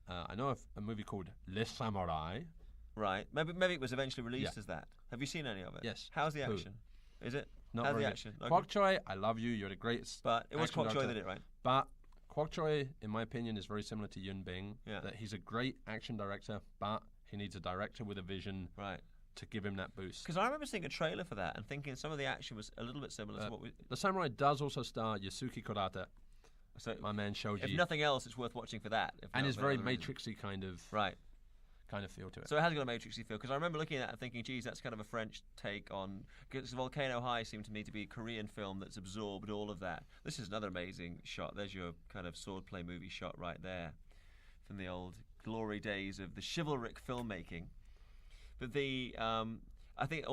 I know of a movie called Les Samurai. Right. Maybe it was eventually released as that. Have you seen any of it? Yes. How's the action? Is it? Not How's very the good. action? Okay. Kwok Choi, I love you. You're the greatest. But it was Kwok Choi that did it, right? But Kwok Choi, in my opinion, is very similar to Yuen Bing. Yeah. That he's a great action director, but he needs a director with a vision. Right. To give him that boost. Because I remember seeing a trailer for that and thinking some of the action was a little bit similar to what we... The Samurai does also star Yasuki Kurata, so my man Shoji. If nothing else, it's worth watching for that. And it's very Matrixy kind of feel to it. So it has got a Matrixy feel. Because I remember looking at it and thinking, geez, that's kind of a French take on... Because Volcano High seemed to me to be a Korean film that's absorbed all of that. This is another amazing shot. There's your kind of swordplay movie shot right there from the old glory days of the chivalric filmmaking. But I think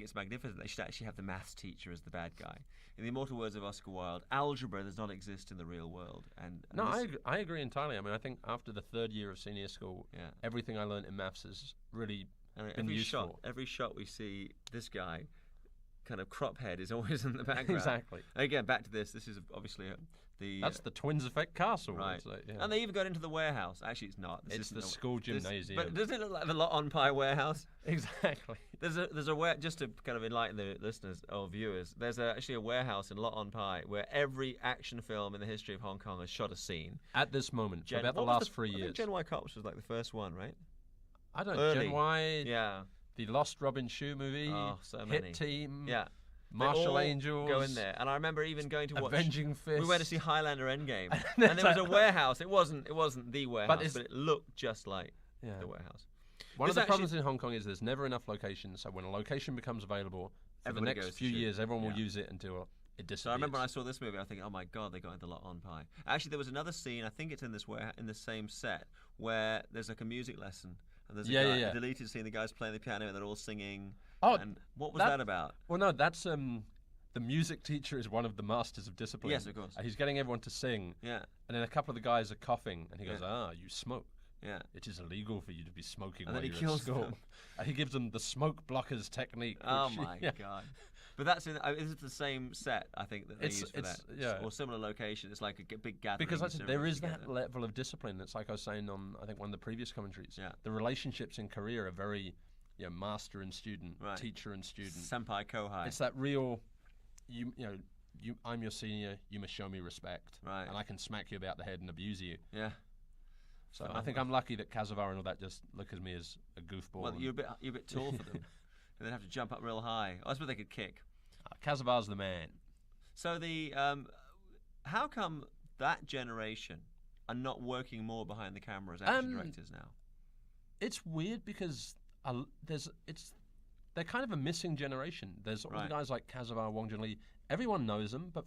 it's magnificent. They should actually have the maths teacher as the bad guy. In the immortal words of Oscar Wilde, algebra does not exist in the real world. I agree entirely. I mean, I think after the 3rd year of senior school, everything I learned in maths has really been useful. Every shot we see, this guy, kind of crop head, is always in the background. Exactly. And again, back to this. This is obviously that's the Twins Effect Castle, right? Like, And they even got into the warehouse. Actually, it's not. It's the school gymnasium. But does it look like the Lot on Pie warehouse? Exactly. There's a just to kind of enlighten the listeners or viewers. There's actually a warehouse in Lot on Pie where every action film in the history of Hong Kong has shot a scene. At this moment, for about the last 3 years. I think Gen Y Cops was like the first one, right? I don't know. Gen Y. Yeah. The Lost Robin Shue movie. Oh, so many. Hit Team. Yeah. Martial Angels. Go in there, and I remember even going to watch Avenging Fist. We went to see Highlander Endgame, and there was a warehouse. It wasn't the warehouse, but it looked just like the warehouse. One of the problems in Hong Kong is there's never enough locations. So when a location becomes available, for the next few years, everyone will use it until it disappears. So I remember when I saw this movie, I was thinking, oh my god, they got into Lot on Pie. Actually, there was another scene. I think it's in the same set where there's like a music lesson. And there's a deleted scene. The guys playing the piano and they're all singing. Oh, and what was that about? Well, no, that's the music teacher is one of the masters of discipline. Yes, of course. He's getting everyone to sing. Yeah. And then a couple of the guys are coughing, and he goes, you smoke. Yeah. It is illegal for you to be smoking and while then you're he kills at school. them. And he gives them the smoke blockers technique. Oh, my God. But that's is it the same set, I think, that they use for that? Yeah. Or similar location. It's like a big gathering. Because there is that level of discipline. It's like I was saying on, I think, one of the previous commentaries. Yeah. The relationships in Korea are very master and student, teacher and student. Senpai, kohai. It's that real, I'm your senior, you must show me respect. Right. And I can smack you about the head and abuse you. Yeah. So I think I'm lucky that Kazavar and all that just look at me as a goofball. Well, you're a bit tall for them. And they'd have to jump up real high. Oh, that's what they could kick. Kazavar's the man. So how come that generation are not working more behind the camera as action directors now? It's weird because they're kind of a missing generation. There's all the guys like Kazavar, Wong Jun Lee. Everyone knows them, but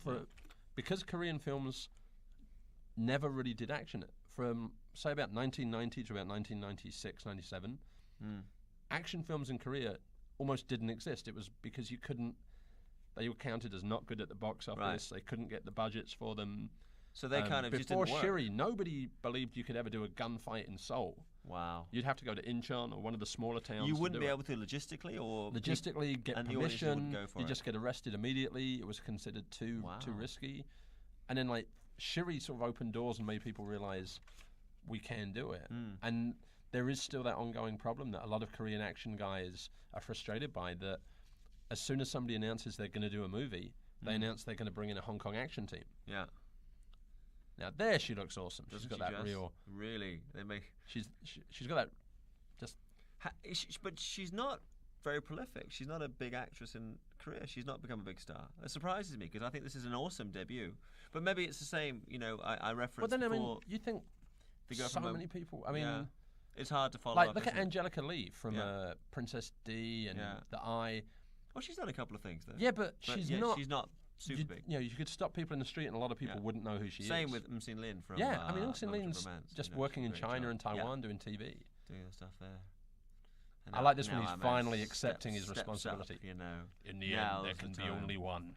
because Korean films never really did action from say about 1990 to about 1996, 97, action films in Korea almost didn't exist. It was because they were counted as not good at the box office. They couldn't get the budgets for them. So they kind of just didn't work. Before Shiri, nobody believed you could ever do a gunfight in Seoul. Wow. You'd have to go to Incheon or one of the smaller towns. You wouldn't to be do able to logistically get and the audience permission. wouldn't go for You it. just get arrested immediately. It was considered too risky. And then like Shiri sort of opened doors and made people realize we can do it. And there is still that ongoing problem that a lot of Korean action guys are frustrated by, that as soon as somebody announces they're going to do a movie, they announce they're going to bring in a Hong Kong action team. Yeah. Now there she looks awesome. Doesn't she's got she that just? real. Really, they make. She's got that. Just. But she's not very prolific. She's not a big actress in Korea. She's not become a big star. It surprises me because I think this is an awesome debut. But maybe it's the same. You know, I referenced. But then before, I mean, you think so many people. I mean. Yeah. It's hard to follow like, up. look at isn't it? Angelica Lee from Princess D and The Eye. Well, she's done a couple of things though. Yeah, but she's not. She's not super big. You know, you could stop people in the street and a lot of people wouldn't know who she is. Same with Sin Lin from. Yeah, I mean, Sin Lin's just working in China and Taiwan, Taiwan doing TV. doing the stuff there. I like this when he's finally accepting his responsibility. Up, you know, in the end, there can be only one.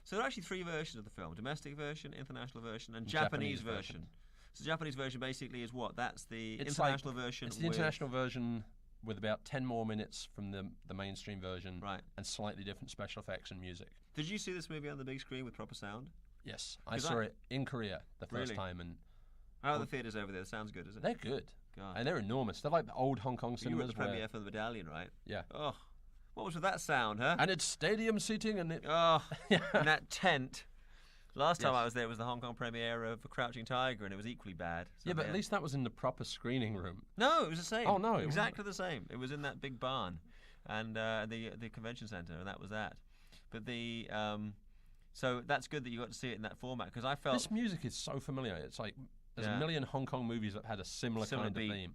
So there are actually 3 versions of the film: domestic version, international version, and Japanese version. So the Japanese version basically is what? That's the international version. It's the international version with about 10 more minutes from the mainstream version, right? And slightly different special effects and music. Did you see this movie on the big screen with proper sound? Yes, I saw it in Korea the first time, and how are the theatres over there? The sound's good, is it? They're good. God. And they're enormous. They're like the old Hong Kong cinemas. You were at the premiere for the Medallion, right? Yeah. Oh, what was with that sound, huh? And it's stadium seating, and and that tent. Last time I was there, it was the Hong Kong premiere of Crouching Tiger, and it was equally bad. Yeah, but at least that was in the proper screening room. No, it was the same. Oh no, exactly the same. It was in that big barn, and the convention centre, and that was that. But so that's good that you got to see it in that format, because I felt this music is so familiar. It's like there's a million Hong Kong movies that had a similar kind of theme.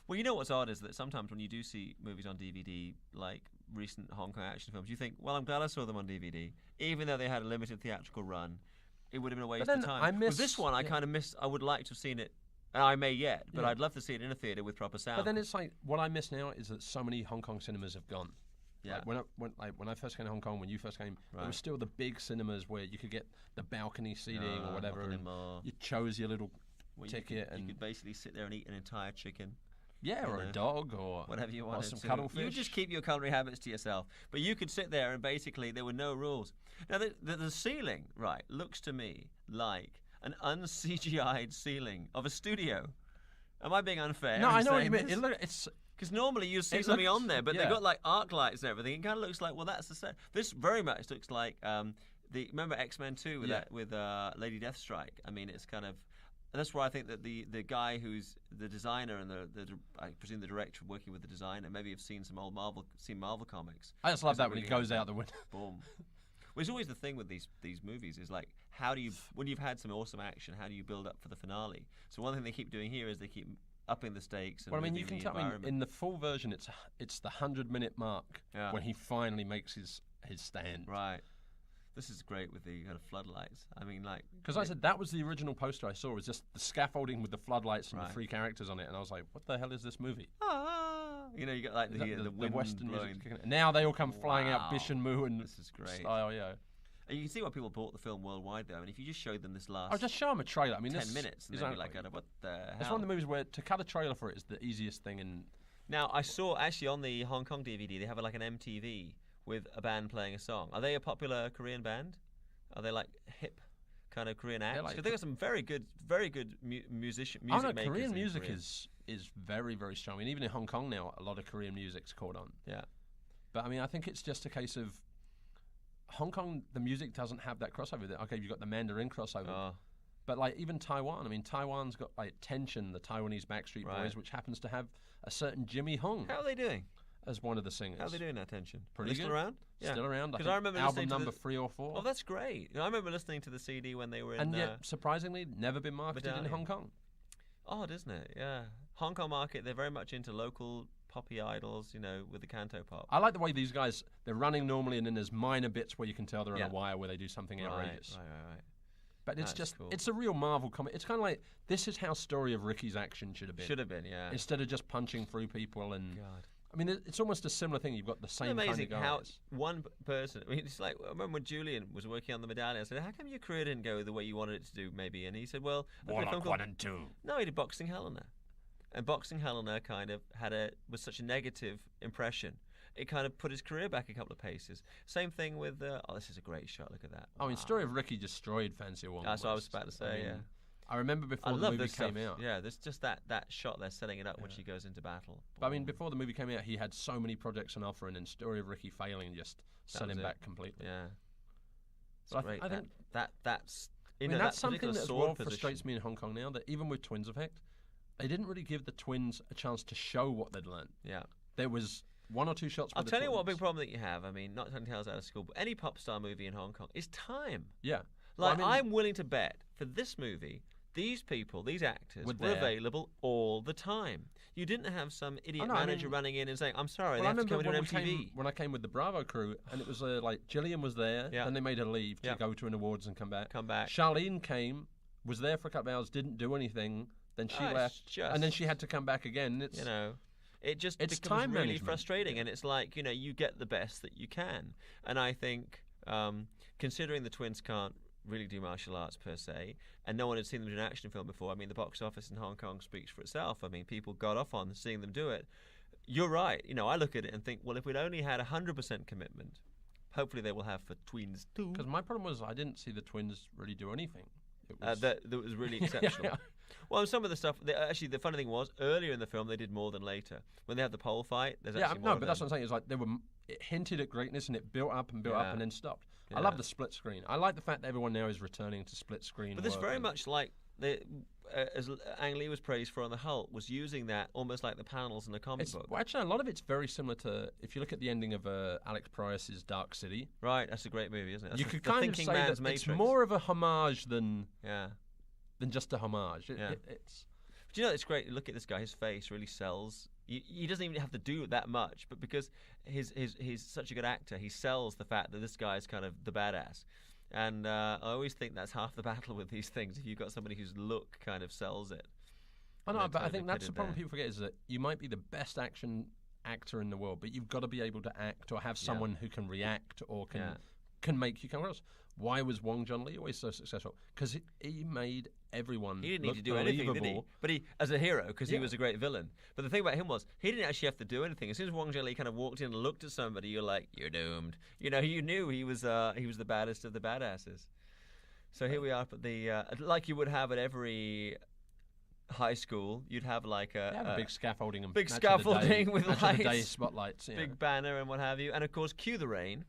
Well, you know what's odd is that sometimes when you do see movies on DVD, like recent Hong Kong action films, you think, well, I'm glad I saw them on DVD, even though they had a limited theatrical run. It would have been a waste of time. With this one, I kind of miss. I would like to have seen it. And I may yet, but I'd love to see it in a theatre with proper sound. But then it's like what I miss now is that so many Hong Kong cinemas have gone. Yeah. Like when I first came to Hong Kong, when you first came, there was still the big cinemas where you could get the balcony seating or whatever, and you chose your little ticket, and you could basically sit there and eat an entire chicken. Yeah, or a dog, or whatever you wanted. Or some cuttlefish. You would just keep your culinary habits to yourself. But you could sit there and basically there were no rules. Now the ceiling, right, looks to me like an un-CGI'd ceiling of a studio. Am I being unfair? No, I know what you mean. It's because normally you see something on there, but they've got like arc lights and everything. It kind of looks like, well, that's the set. This very much looks like remember X-Men 2 with Lady Deathstrike. I mean, it's kind of. And that's why I think that the guy who's the designer and I presume the director working with the designer maybe have seen some old Marvel comics. I just love that when he goes out the window. Boom. Well, it's always the thing with these movies is like, how do you, when you've had some awesome action, how do you build up for the finale? So one thing they keep doing here is they keep upping the stakes. And well, I mean, you can tell in the full version, it's the 100-minute mark when he finally makes his stand. Right. This is great with the kind of floodlights. I mean, like... Because I said that was the original poster I saw, was just the scaffolding with the floodlights and the 3 characters on it, and I was like, what the hell is this movie? You know, you got like the wind Western blowing. music. Now they all come flying out Bish and Moo and this is great. Style, yeah. And you can see why people bought the film worldwide, though. I mean, if you just showed them this last... I'll just show them a trailer. I mean, 10 minutes, and they'd be like, what the hell? It's one of the movies where to cut a trailer for it is the easiest thing in... Now, I saw, actually, on the Hong Kong DVD, they have like an MTV with a band playing a song. Are they a popular Korean band? Are they like hip kind of Korean acts? Because they've got some very good music makers. Korean music is very, very strong. I mean, even in Hong Kong now, a lot of Korean music's caught on. Yeah. But I mean, I think it's just a case of Hong Kong, the music doesn't have that crossover. Okay, you've got the Mandarin crossover. But like even Taiwan, I mean, Taiwan's got like Tension, the Taiwanese Backstreet Boys, which happens to have a certain Jimmy Hong. How are they doing? As one of the singers. How are they doing that Tension? Pretty good. Still around? Yeah. Still around. Because I remember album number 3 or 4. Oh, that's great. I remember listening to the CD when they were in... And yet, surprisingly, never been marketed in Hong Kong. Odd, isn't it? Yeah. Hong Kong market, they're very much into local poppy idols, you know, with the canto pop. I like the way these guys, they're running normally and then there's minor bits where you can tell they're on a wire where they do something outrageous. Right. But it's just, it's a real Marvel comic. It's kind of like, this is how Story of Ricky's action should have been. Should have been, yeah. Instead of just punching through people and... God. I mean, it's almost a similar thing. You've got the same kind of guys. It's amazing how one person... I mean, it's like, I remember when Julian was working on the Medallion, I said, how come your career didn't go the way you wanted it to do, maybe? And he said, well... Warlock 1 and 2. No, he did Boxing Helena. and boxing Helena kind of was such a negative impression. It kind of put his career back a couple of paces. Same thing with this is a great shot. Look at that. I mean, Story of Ricky destroyed Fancy One. That's what I was about to say. I remember before the movie came out. Yeah, there's just that shot there setting it up when she goes into battle. But I mean, before the movie came out, he had so many projects on offer, and then Story of Ricky failing just set him back completely. Yeah. But I think that's that's something that as well frustrates me in Hong Kong now, that even with Twins Effect, they didn't really give the twins a chance to show what they'd learned. Yeah. There was one or two shots. I'll tell you what big problem that you have. I mean, not telling tales out of school, but any pop star movie in Hong Kong is time. Yeah. Like, I'm willing to bet for this movie, these people, these actors, were available all the time. You didn't have some idiot manager running in and saying, I'm sorry, they have to come and do an MTV. When I came with the Bravo crew, and it was like Gillian was there, and they made her leave to go to an awards and come back. Charlene came, was there for a couple of hours, didn't do anything, then she left, and then she had to come back again. It's, it just becomes time really management. Frustrating, and it's like, you get the best that you can. And I think, considering the twins can't really do martial arts per se, and no one had seen them do an action film before. I mean, the box office in Hong Kong speaks for itself. I mean, people got off on seeing them do it. You're right. I look at it and think, well, if we'd only had 100% commitment, hopefully they will have for Twins too. Because my problem was I didn't see the twins really do anything. It was, that was really exceptional. Well, some of the stuff, actually, the funny thing was, earlier in the film, they did more than later. When they had the pole fight, there's actually more. No, but that's what I'm saying. It's like it hinted at greatness, and it built up and built up and then stopped. I love the split screen. I like the fact that everyone now is returning to split screen. But this very much like as Ang Lee was praised for on The Hulk, was using that almost like the panels in a comic book. Well, actually, a lot of it's very similar to, if you look at the ending of Alex Proyas's Dark City. Right, that's a great movie, isn't it? That's you could kind of say that Matrix. It's more of a homage than just a homage. It's. But it's great. Look at this guy. His face really sells. He doesn't even have to do that much, but because he's such a good actor, he sells the fact that this guy is kind of the badass. And I always think that's half the battle with these things. If you've got somebody whose look kind of sells it. I know, but I think that's the problem people forget, is that you might be the best action actor in the world, but you've got to be able to act or have someone who can react or can make you come across. Why was Wong Jun Lee always so successful? Because he made everyone. He didn't need to do anything, did he? But as a hero, because he was a great villain. But the thing about him was, he didn't actually have to do anything. As soon as Wong Jun Lee kind of walked in and looked at somebody, you're like, you're doomed. You knew he was the baddest of the badasses. So here we are at the like you would have at every high school, you'd have like a big scaffolding and with lights, day spotlights, big banner and what have you, and of course, Cue the Rain.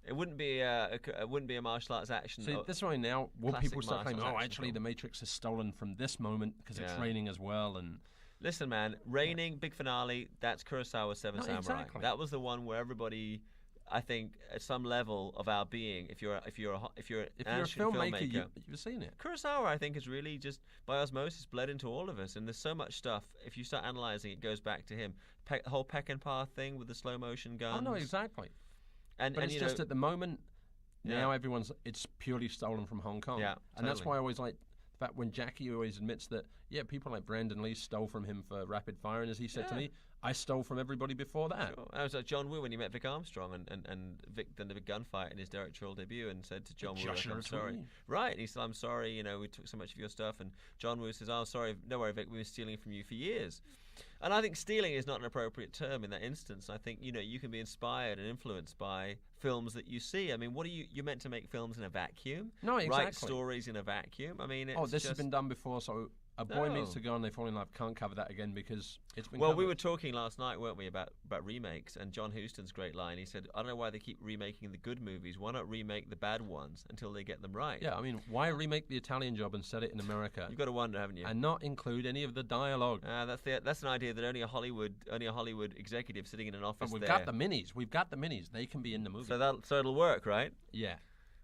It wouldn't be a martial arts action. See, this way now, will people start claiming, actually, The Matrix is stolen from this moment because it's raining as well? And listen, man, raining, big finale. That's Kurosawa's Seven Samurai. Exactly. That was the one where everybody, I think, at some level of our being, if you're a filmmaker, you've seen it. Kurosawa, I think, is really just by osmosis bled into all of us, and there's so much stuff. If you start analysing, it goes back to him. The whole Peckinpah thing with the slow motion guns. Oh no, exactly. But it's just at the moment, now it's purely stolen from Hong Kong. Yeah, and that's why I always like the fact when Jackie always admits that, people like Brandon Lee stole from him for Rapid Fire, and as he said to me, I stole from everybody before that. Sure. I was like John Woo when he met Vic Armstrong and Vic done the big gunfight in his directorial debut and said to John Woo, I'm sorry. Right, and he said, I'm sorry, we took so much of your stuff, and John Woo says, oh, sorry, no worry, Vic, we were stealing from you for years. And I think stealing is not an appropriate term in that instance. I think, you can be inspired and influenced by films that you see. I mean, you're meant to make films in a vacuum? No, exactly. Write stories in a vacuum? I mean, this has been done before, so A Boy Meets a Girl and They Fall in Love can't cover that again because it's been covered. We were talking last night, weren't we, about remakes, and John Huston's great line, he said, I don't know why they keep remaking the good movies. Why not remake the bad ones until they get them right? Yeah, I mean, why remake The Italian Job and set it in America? You've got to wonder, haven't you? And not include any of the dialogue. That's an idea that only a Hollywood executive sitting in an office We've got the minis. They can be in the movie. So it'll work, right? Yeah.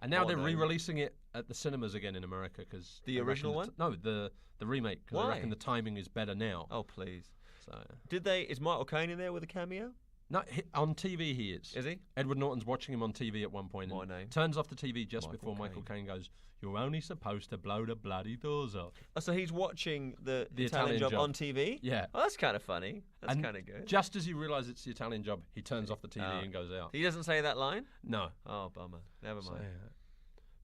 And now they're re-releasing it at the cinemas again in America because the original one? No, the remake. Because I reckon the timing is better now. Oh please! So Is Michael Caine in there with a cameo? No, on TV he is. Is he? Edward Norton's watching him on TV at one point. And turns off the TV just before Michael Caine goes, "You're only supposed to blow the bloody doors off." Oh, so he's watching the Italian Job on TV? Yeah. Oh, that's kind of funny. That's kind of good. Just as you realise it's the Italian Job, he turns off the TV and goes out. He doesn't say that line? No. Oh, bummer. Never mind.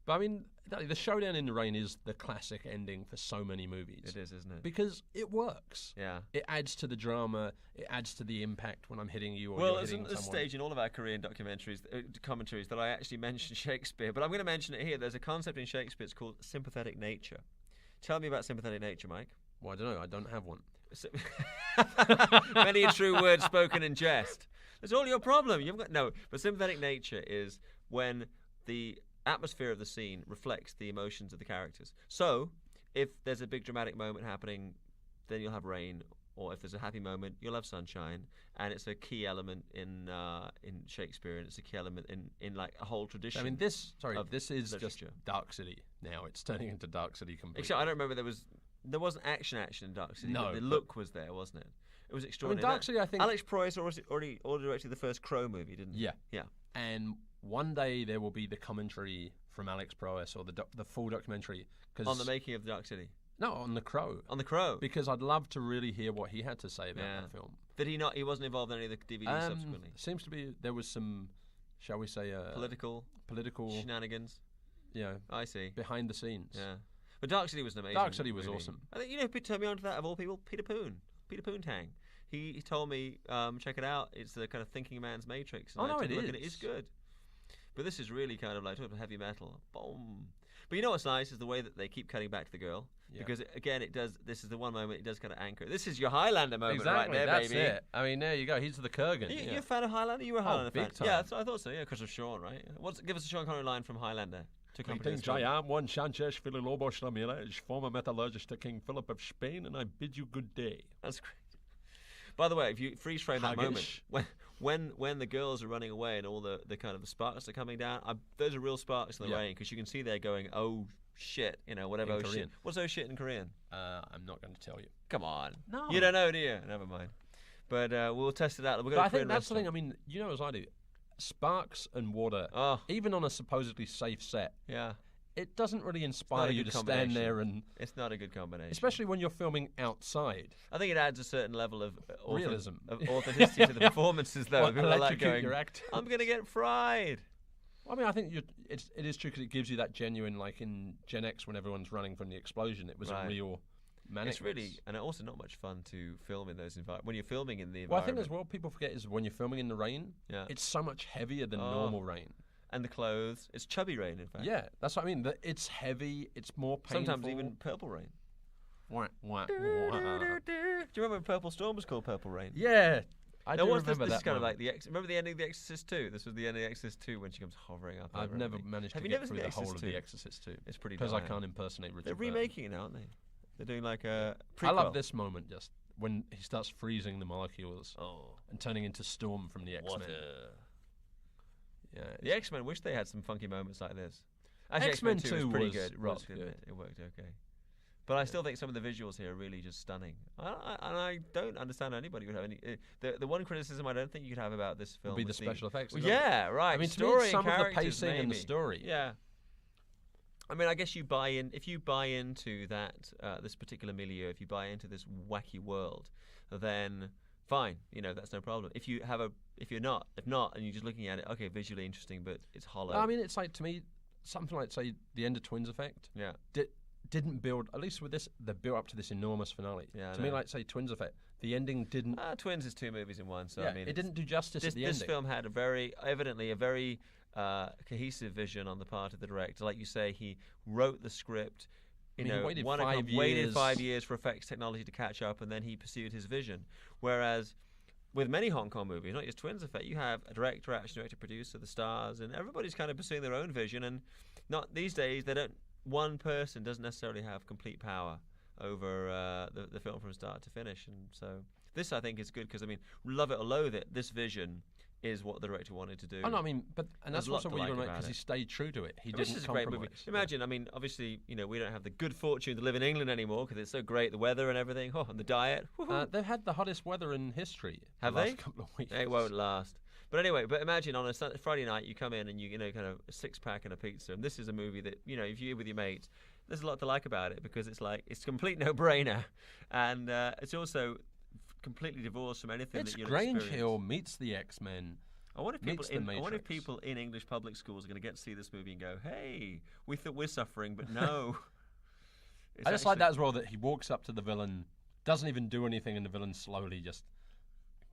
But I mean, the showdown in the rain is the classic ending for so many movies. It is, isn't it? Because it works. Yeah. It adds to the drama. It adds to the impact when I'm hitting you or well, you're it's hitting at this someone. stage in all of our Korean documentaries, commentaries, that I actually mention Shakespeare. But I'm going to mention it here. There's a concept in Shakespeare. It's called sympathetic nature. Tell me about sympathetic nature, Mike. Well, I don't know. I don't have one. Many a true word spoken in jest. That's all your problem. You've got no. But sympathetic nature is when the atmosphere of the scene reflects the emotions of the characters. So, if there's a big dramatic moment happening, then you'll have rain, or if there's a happy moment, you'll have sunshine, and it's a key element in Shakespeare, and it's a key element in like a whole tradition. I mean, this is literature. just Dark City now. It's turning into Dark City completely. Except I don't remember there wasn't action in Dark City. No, but the look was there, wasn't it? It was I mean, extraordinary. Dark City, I think. Alex Proyas already directed the first Crow movie, didn't he? Yeah. Yeah. And one day there will be the commentary from Alex Proyas or the full documentary On the making of Dark City. No, on the Crow. On the Crow. Because I'd love to really hear what he had to say about that film. Did he not? He wasn't involved in any of the DVDs subsequently. Seems to be there was some, shall we say, political shenanigans. Yeah, I see. Behind the scenes. Yeah, but Dark City was an amazing. Dark City was movie. awesome. I think who turned me on to that of all people, Peter Poontang. He told me check it out. It's the kind of thinking man's Matrix. And Oh no, it is. It is good. But this is really kind of like talking about heavy metal. Boom. But you know what's nice is the way that they keep cutting back to the girl. Yeah. Because, again, it does. This is the one moment it does kind of anchor. This is your Highlander moment right there, that's baby. It. I mean, there you go. He's the Kurgan. You're a fan of Highlander? You were a Highlander fan? Big time. Yeah, I thought so, yeah, because of Sean, right? Give us a Sean Connery line from Highlander. I am one Sanchez Villalobos Ramirez, former metallurgist to King Philip of Spain, and I bid you good day. That's great. By the way, if you freeze frame that moment, when the girls are running away and all the kind of the sparks are coming down, those are real sparks in the rain, because you can see they're going, oh shit, whatever. In oh Korean. shit. What's oh shit in Korean? I'm not going to tell you. Come on. No. You don't know, do you? Never mind. But we'll test it out. But I think that's the thing. I mean, you know as I do, sparks and water, even on a supposedly safe set, it doesn't really inspire you to stand there and... It's not a good combination. Especially when you're filming outside. I think it adds a certain level of realism, of authenticity to the performances, though. People are like going, your act. I'm going to get fried. Well, I mean, I think it is true because it gives you that genuine, like in Gen X when everyone's running from the explosion, it was a real manic. It's really, and also not much fun to film in those environments. When you're filming in the environment. Well, I think as well, people forget is when you're filming in the rain, it's so much heavier than normal rain. And the clothes. It's chubby rain, in fact. Yeah, that's what I mean. It's heavy. It's more painful. Sometimes even purple rain. Do you remember when Purple Storm was called Purple Rain? Yeah, I do remember that. This is kind of like remember the ending of The Exorcist 2? This was the end of The Exorcist 2 when she comes hovering up. I've never managed to get through the whole of The Exorcist 2. It's pretty because I can't impersonate Richard. They're remaking it, aren't they? They're doing like a prequel. I love this moment just when he starts freezing the molecules and turning into Storm from the X-Men. Yeah, the X-Men wish they had some funky moments like this. Actually, X-Men 2 was pretty good. Rock, didn't it? It worked okay. But I still think some of the visuals here are really just stunning. I don't understand anybody would have any... The one criticism I don't think you could have about this film would be the special effects. Well, yeah, right. I mean, story some of the pacing and the story. Yeah. I mean, I guess you buy in... If you buy into that, this particular milieu, if you buy into this wacky world, then... Fine, that's no problem. If not, and you're just looking at it, okay, visually interesting, but it's hollow. I mean, it's like, to me, something like, say, the end of Twins effect. Yeah. Didn't build, at least with this, they built up to this enormous finale. Yeah, to me, like, say, Twins effect, the ending didn't... Twins is 2 movies in one, so yeah, I mean... It didn't do justice at the ending. This film had evidently a very cohesive vision on the part of the director. Like you say, he wrote the script... waited 5 years for effects technology to catch up, and then he pursued his vision. Whereas with many Hong Kong movies, not just Twins Effect, you have a director, action director, producer, the stars, and everybody's kind of pursuing their own vision. And not these days, one person doesn't necessarily have complete power over the film from start to finish. And so this, I think, is good because, I mean, love it or loathe it, this vision is what the director wanted to do. Oh no, I mean, and that's also what you're going to make because he stayed true to it. He didn't This is a great movie. Imagine, I mean, obviously, we don't have the good fortune to live in England anymore because it's so great, the weather and everything, and the diet. They've had the hottest weather in history. Have the they? Last couple of weeks. It won't last. But anyway, imagine on a Friday night you come in and you kind of a 6-pack and a pizza, and this is a movie that if you're with your mates, there's a lot to like about it because it's a complete no-brainer, and it's also completely divorced from anything that you'll Grange experience. Hill meets the X-Men I wonder if meets the Matrix. I wonder if people in English public schools are going to get to see this movie and go, "Hey, we thought we're suffering, but no." I just like that as well, that he walks up to the villain, doesn't even do anything, and the villain slowly just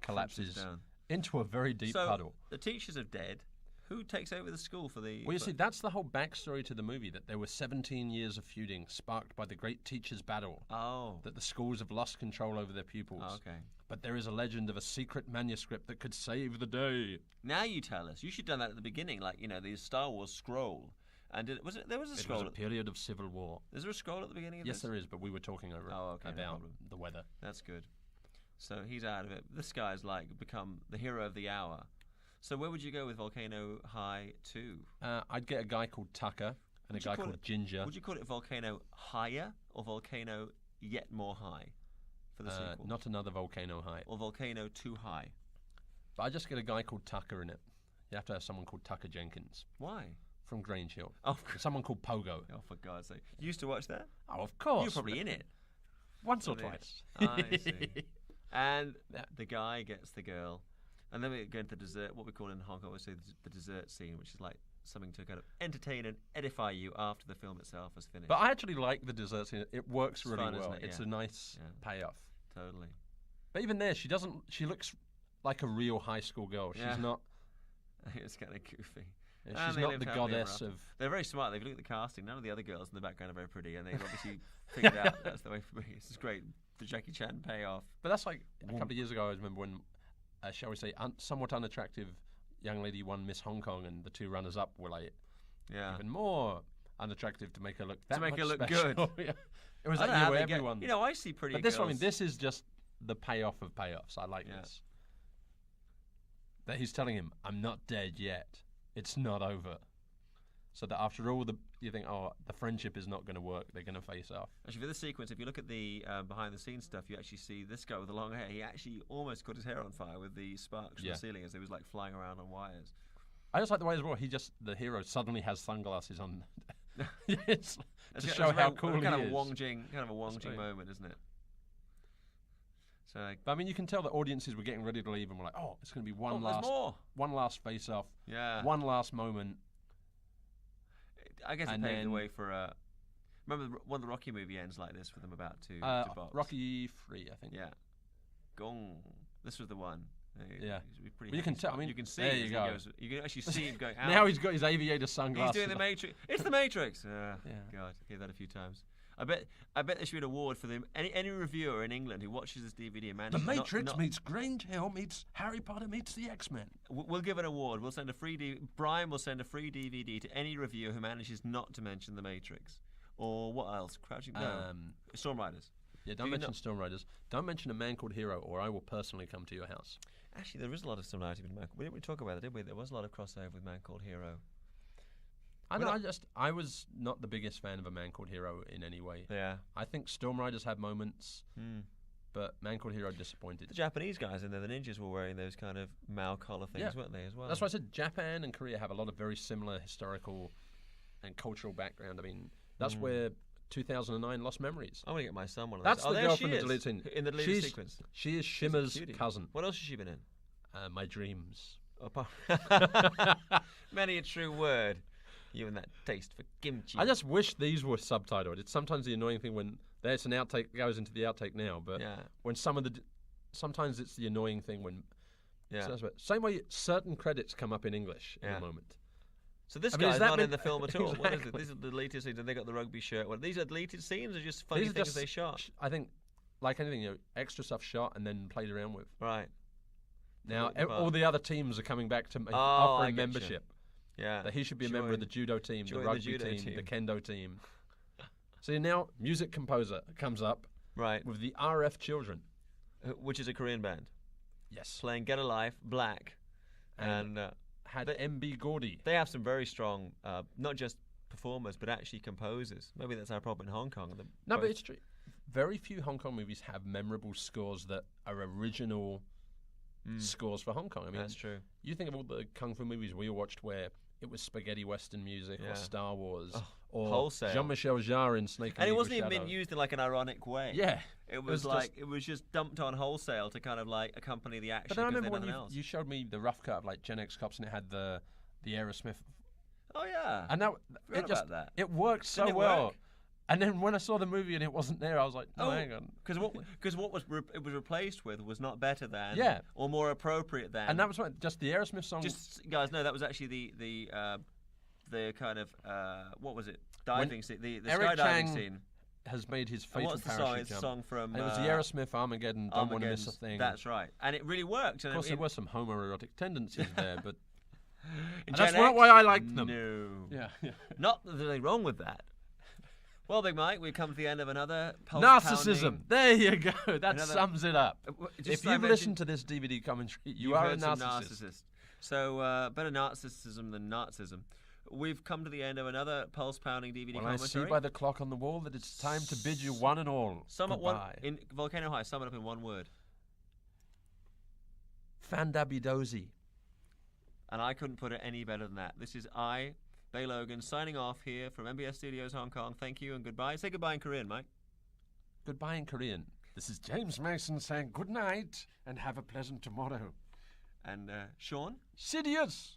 collapses down into a very deep puddle. The teachers are dead. Who takes over the school for the... Well, you see, that's the whole backstory to the movie, that there were 17 years of feuding sparked by the Great Teachers' Battle. Oh. That the schools have lost control over their pupils. Oh, okay. But there is a legend of a secret manuscript that could save the day. Now you tell us. You should have done that at the beginning, like, the Star Wars scroll. And there was a scroll. It was a period of civil war. Is there a scroll at the beginning of this? Yes, there is, but we were talking over about the weather. That's good. So he's out of it. This guy's become the hero of the hour. So where would you go with Volcano High 2? I'd get a guy called Tucker and a guy called Ginger. Would you call it Volcano Higher or Volcano Yet More High for the sequel? Not another Volcano High. Or Volcano Too High? But I just get a guy called Tucker in it. You have to have someone called Tucker Jenkins. Why? From Grange Hill. Oh, someone called Pogo. Oh, for God's sake. You used to watch that? Oh, of course. You were probably in it. Once or twice. I see. And the guy gets the girl. And then we go into the dessert, what we call in Hong Kong, we say the dessert scene, which is like something to kind of entertain and edify you after the film itself has finished. But I actually like the dessert scene. It works really fun, well. isn't it? It's a nice payoff. Totally. But even there, she looks like a real high school girl. She's not... It's kind of goofy. Yeah, she's not the goddess of... They're very smart. If you look at the casting, none of the other girls in the background are very pretty, and they've obviously figured out that's the way for me. This is great. The Jackie Chan payoff. But that's like a couple of years ago, I remember when... shall we say, somewhat unattractive young lady won Miss Hong Kong, and the two runners-up were even more unattractive to make her look good. It was that year where everyone... I see pretty girls. But this is just the payoff of payoffs. I like this. That he's telling him, I'm not dead yet. It's not over. So that after all, you think, the friendship is not going to work. They're going to face off. Actually, for this sequence, if you look at the behind-the-scenes stuff, you actually see this guy with the long hair. He actually almost caught his hair on fire with the sparks from the ceiling as he was flying around on wires. I just like the way as well. The hero suddenly has sunglasses on, to show how cool he is. Kind of a Wong Jing moment, isn't it? So, but I mean, you can tell the audiences were getting ready to leave, and we're like, it's going to be one last face-off, one last moment. I guess it paved the way for remember one of the Rocky movie ends like this with them about to box. Rocky 3, I think. Yeah. Gong. This was the one. Yeah. You can tell. I mean, you can see. There you go. You can actually see him going out. Now he's got his aviator sunglasses. He's doing the Matrix. It's the Matrix. God, I gave that a few times. I bet there should be an award for them. Any reviewer in England who watches this DVD and manages The Matrix meets Grange Hill meets Harry Potter meets the X-Men. We'll give an award. We'll send a free Brian will send a free DVD to any reviewer who manages not to mention The Matrix. Or what else? Crouching Storm Riders. Yeah, don't mention Storm Riders. Don't mention A Man Called Hero, or I will personally come to your house. Actually, there is a lot of similarity with Man. We didn't really talk about it, did we? There was a lot of crossover with Man Called Hero. I was not the biggest fan of A Man Called Hero in any way. Yeah. I think Storm Riders had moments, but Man Called Hero disappointed. The Japanese guys in there, the ninjas, were wearing those kind of Mao collar things, weren't they, as well? That's why I said Japan and Korea have a lot of very similar historical and cultural background. I mean, that's where 2009 Lost Memories. I want to get my son one of those. That's the girl from the deleted scene. In the deleted sequence. She is Shimmer's cousin. What else has she been in? My Dreams. Many a true word. You and that taste for kimchi. I just wish these were subtitled. It's sometimes the annoying thing when there's an outtake goes into the outtake now, but when sometimes it's the annoying thing when same way certain credits come up in English in a moment. So this guy's not in the film at all. Exactly. What is it? These are the deleted scenes, and they got the rugby shirt. What, these are deleted scenes, or just funny things they shot? I think, like anything, extra stuff shot and then played around with. Right. Now all the other teams are coming back to offering membership. Yeah, that he should be a member of the judo team, the rugby team, the kendo team. So now, music composer comes up with the RF Children, which is a Korean band. Yes, playing "Get a Life," Black, and had MB Gordy. They have some very strong, not just performers, but actually composers. Maybe that's our problem in Hong Kong. But it's true. Very few Hong Kong movies have memorable scores that are original scores for Hong Kong. I mean, that's true. You think of all the kung fu movies we watched where it was spaghetti western music Yeah. or Star Wars or wholesale. Jean-Michel Jarre in Snake And it Eagle wasn't even Shadow. being used in like an ironic way. Yeah. It was like it was just dumped on wholesale to kind of like accompany the action. But then I because remember there's when nothing else. you showed me the rough cut of like Gen X Cops and it had the Aerosmith. Oh yeah. And that Forgot about that. it worked so Didn't it well. work? And then when I saw the movie and it wasn't there, I was like, no, hang on. Because what was it was replaced with was not better than, or more appropriate than. And that was what, just the Aerosmith song. Just guys, no, that was actually the kind of what was it? Diving scene, the Eric skydiving Chang scene. Has made his And fatal what's the parachute song? It's jump. a song from. And it was the Aerosmith Armageddon. Don't want to miss a thing. That's right, and it really worked. Of course, there were some homoerotic tendencies there, but and that's not why I liked them. No, Yeah. Not that there's anything wrong with that. Well, Big Mike, we've come to the end of another narcissism. There you go. That Another- sums it up. If you've mentioned- listened to this DVD commentary, you are a heard some narcissist. So better narcissism than Nazism. We've come to the end of another pulse-pounding DVD Well, I commentary. see by the clock on the wall that it's time to bid you one and all goodbye. In Volcano High, sum it up in one word. Fandabidozi. And I couldn't put it any better than that. This is I, Bay Logan, signing off here from MBS Studios Hong Kong. Thank you and goodbye. Say goodbye in Korean, Mike. Goodbye in Korean. This is James Mason saying good night and have a pleasant tomorrow. And Sean? Sidious.